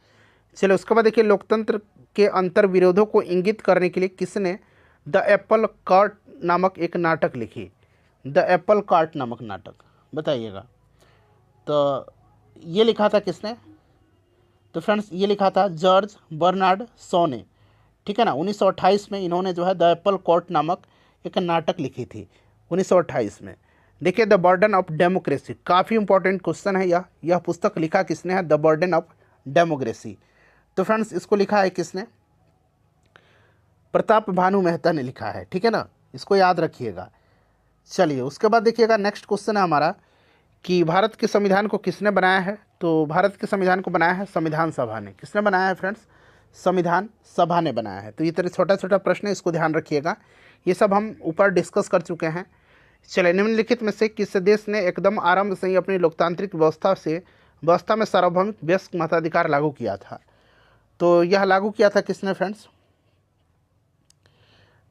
चलिए, उसके बाद देखिए, लोकतंत्र के अंतर विरोधों को इंगित करने के लिए किसने द एप्पल कार्ट नामक एक नाटक लिखी? द एप्पल कार्ट नामक नाटक, बताइएगा। तो ये लिखा था किसने? तो फ्रेंड्स, ये लिखा था जॉर्ज बर्नार्ड शॉ ने, ठीक है ना। 1928 में इन्होंने जो है द एप्पल कार्ट नामक एक नाटक लिखी थी, 1928 में। देखिए, द बर्डन ऑफ डेमोक्रेसी, काफ़ी इंपॉर्टेंट क्वेश्चन है यह पुस्तक लिखा किसने है? The burden of democracy. तो फ्रेंड्स, इसको लिखा है किसने? प्रताप भानु मेहता ने लिखा है, ठीक है ना, इसको याद रखिएगा। चलिए, उसके बाद देखिएगा, नेक्स्ट क्वेश्चन है हमारा कि भारत के संविधान को किसने बनाया है? तो भारत के संविधान को बनाया है संविधान सभा ने। किसने बनाया है फ्रेंड्स? संविधान सभा ने बनाया है। तो ये तरह छोटा छोटा प्रश्न है, इसको ध्यान रखिएगा। ये सब हम ऊपर डिस्कस कर चुके हैं। चलिए, निम्नलिखित में से किस देश ने एकदम आरंभ से ही अपनी लोकतांत्रिक व्यवस्था में सार्वभौमिक वयस्क मताधिकार लागू किया था? तो यह लागू किया था किसने फ्रेंड्स?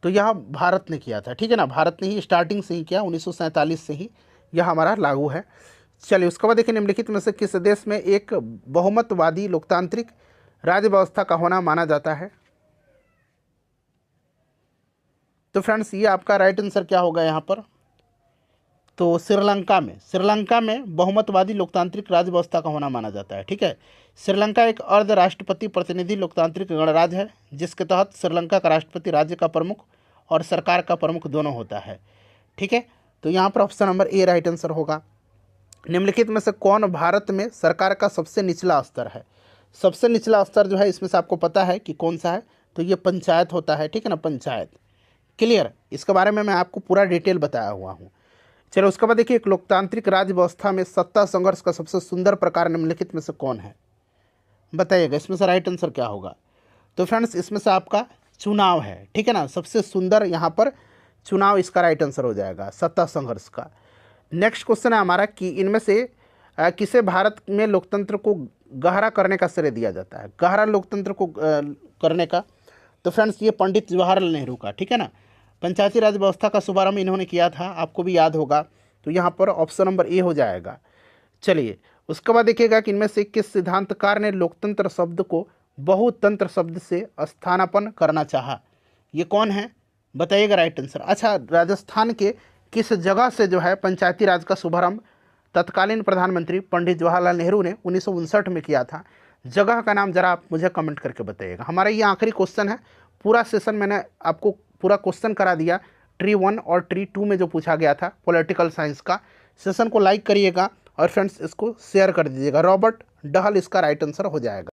तो यह भारत ने किया था, ठीक है ना। भारत ने ही स्टार्टिंग से ही किया, 1947 से ही यह हमारा लागू है। चलिए, उसके बाद देखिए, निम्नलिखित में से किस देश में एक बहुमतवादी लोकतांत्रिक राज्य व्यवस्था का होना माना जाता है? तो फ्रेंड्स, ये आपका राइट आंसर क्या होगा यहाँ पर? तो श्रीलंका में बहुमतवादी लोकतांत्रिक राज्य व्यवस्था का होना माना जाता है, ठीक है। श्रीलंका एक अर्ध राष्ट्रपति प्रतिनिधि लोकतांत्रिक गणराज्य है, जिसके तहत श्रीलंका का राष्ट्रपति राज्य का प्रमुख और सरकार का प्रमुख दोनों होता है, ठीक है। तो यहाँ पर option number A right answer होगा। निम्नलिखित में से कौन भारत में सरकार का सबसे निचला स्तर है? सबसे निचला स्तर जो है इसमें से आपको पता है कि कौन सा है? तो ये पंचायत होता है, ठीक है ना, पंचायत। क्लियर? इसके बारे में मैं आपको पूरा डिटेल बताया हुआ हूँ। चलो, उसके बाद देखिए, एक लोकतांत्रिक राज्य व्यवस्था में सत्ता संघर्ष का सबसे सुंदर प्रकार निम्नलिखित में से कौन है? बताइएगा, इसमें से राइट आंसर क्या होगा? तो फ्रेंड्स, इसमें से आपका चुनाव है, ठीक है ना। सबसे सुंदर यहाँ पर चुनाव इसका राइट आंसर हो जाएगा, सत्ता संघर्ष का। नेक्स्ट क्वेश्चन है हमारा कि इनमें से किसे भारत में लोकतंत्र को गहरा करने का श्रेय दिया जाता है? गहरा लोकतंत्र को करने का, तो फ्रेंड्स, ये पंडित जवाहरलाल नेहरू का, ठीक है ना। पंचायती राज व्यवस्था का शुभारंभ इन्होंने किया था, आपको भी याद होगा। तो यहाँ पर ऑप्शन नंबर ए हो जाएगा। चलिए, उसके बाद देखिएगा कि इनमें से किस सिद्धांतकार ने लोकतंत्र शब्द को बहुतंत्र शब्द से स्थानापन्न करना चाहा? ये कौन है? बताइएगा राइट आंसर। अच्छा, राजस्थान के किस जगह से जो है पंचायती राज का शुभारंभ तत्कालीन प्रधानमंत्री पंडित जवाहरलाल नेहरू ने 1959 में किया था? जगह का नाम जरा आप मुझे कमेंट करके बताइएगा। हमारा ये आखिरी क्वेश्चन है। पूरा सेशन मैंने आपको पूरा क्वेश्चन करा दिया, ट्री 1 और ट्री 2 में जो पूछा गया था पॉलिटिकल साइंस का। सेशन को लाइक करिएगा और फ्रेंड्स इसको शेयर कर दीजिएगा। रॉबर्ट डहल इसका राइट आंसर हो जाएगा।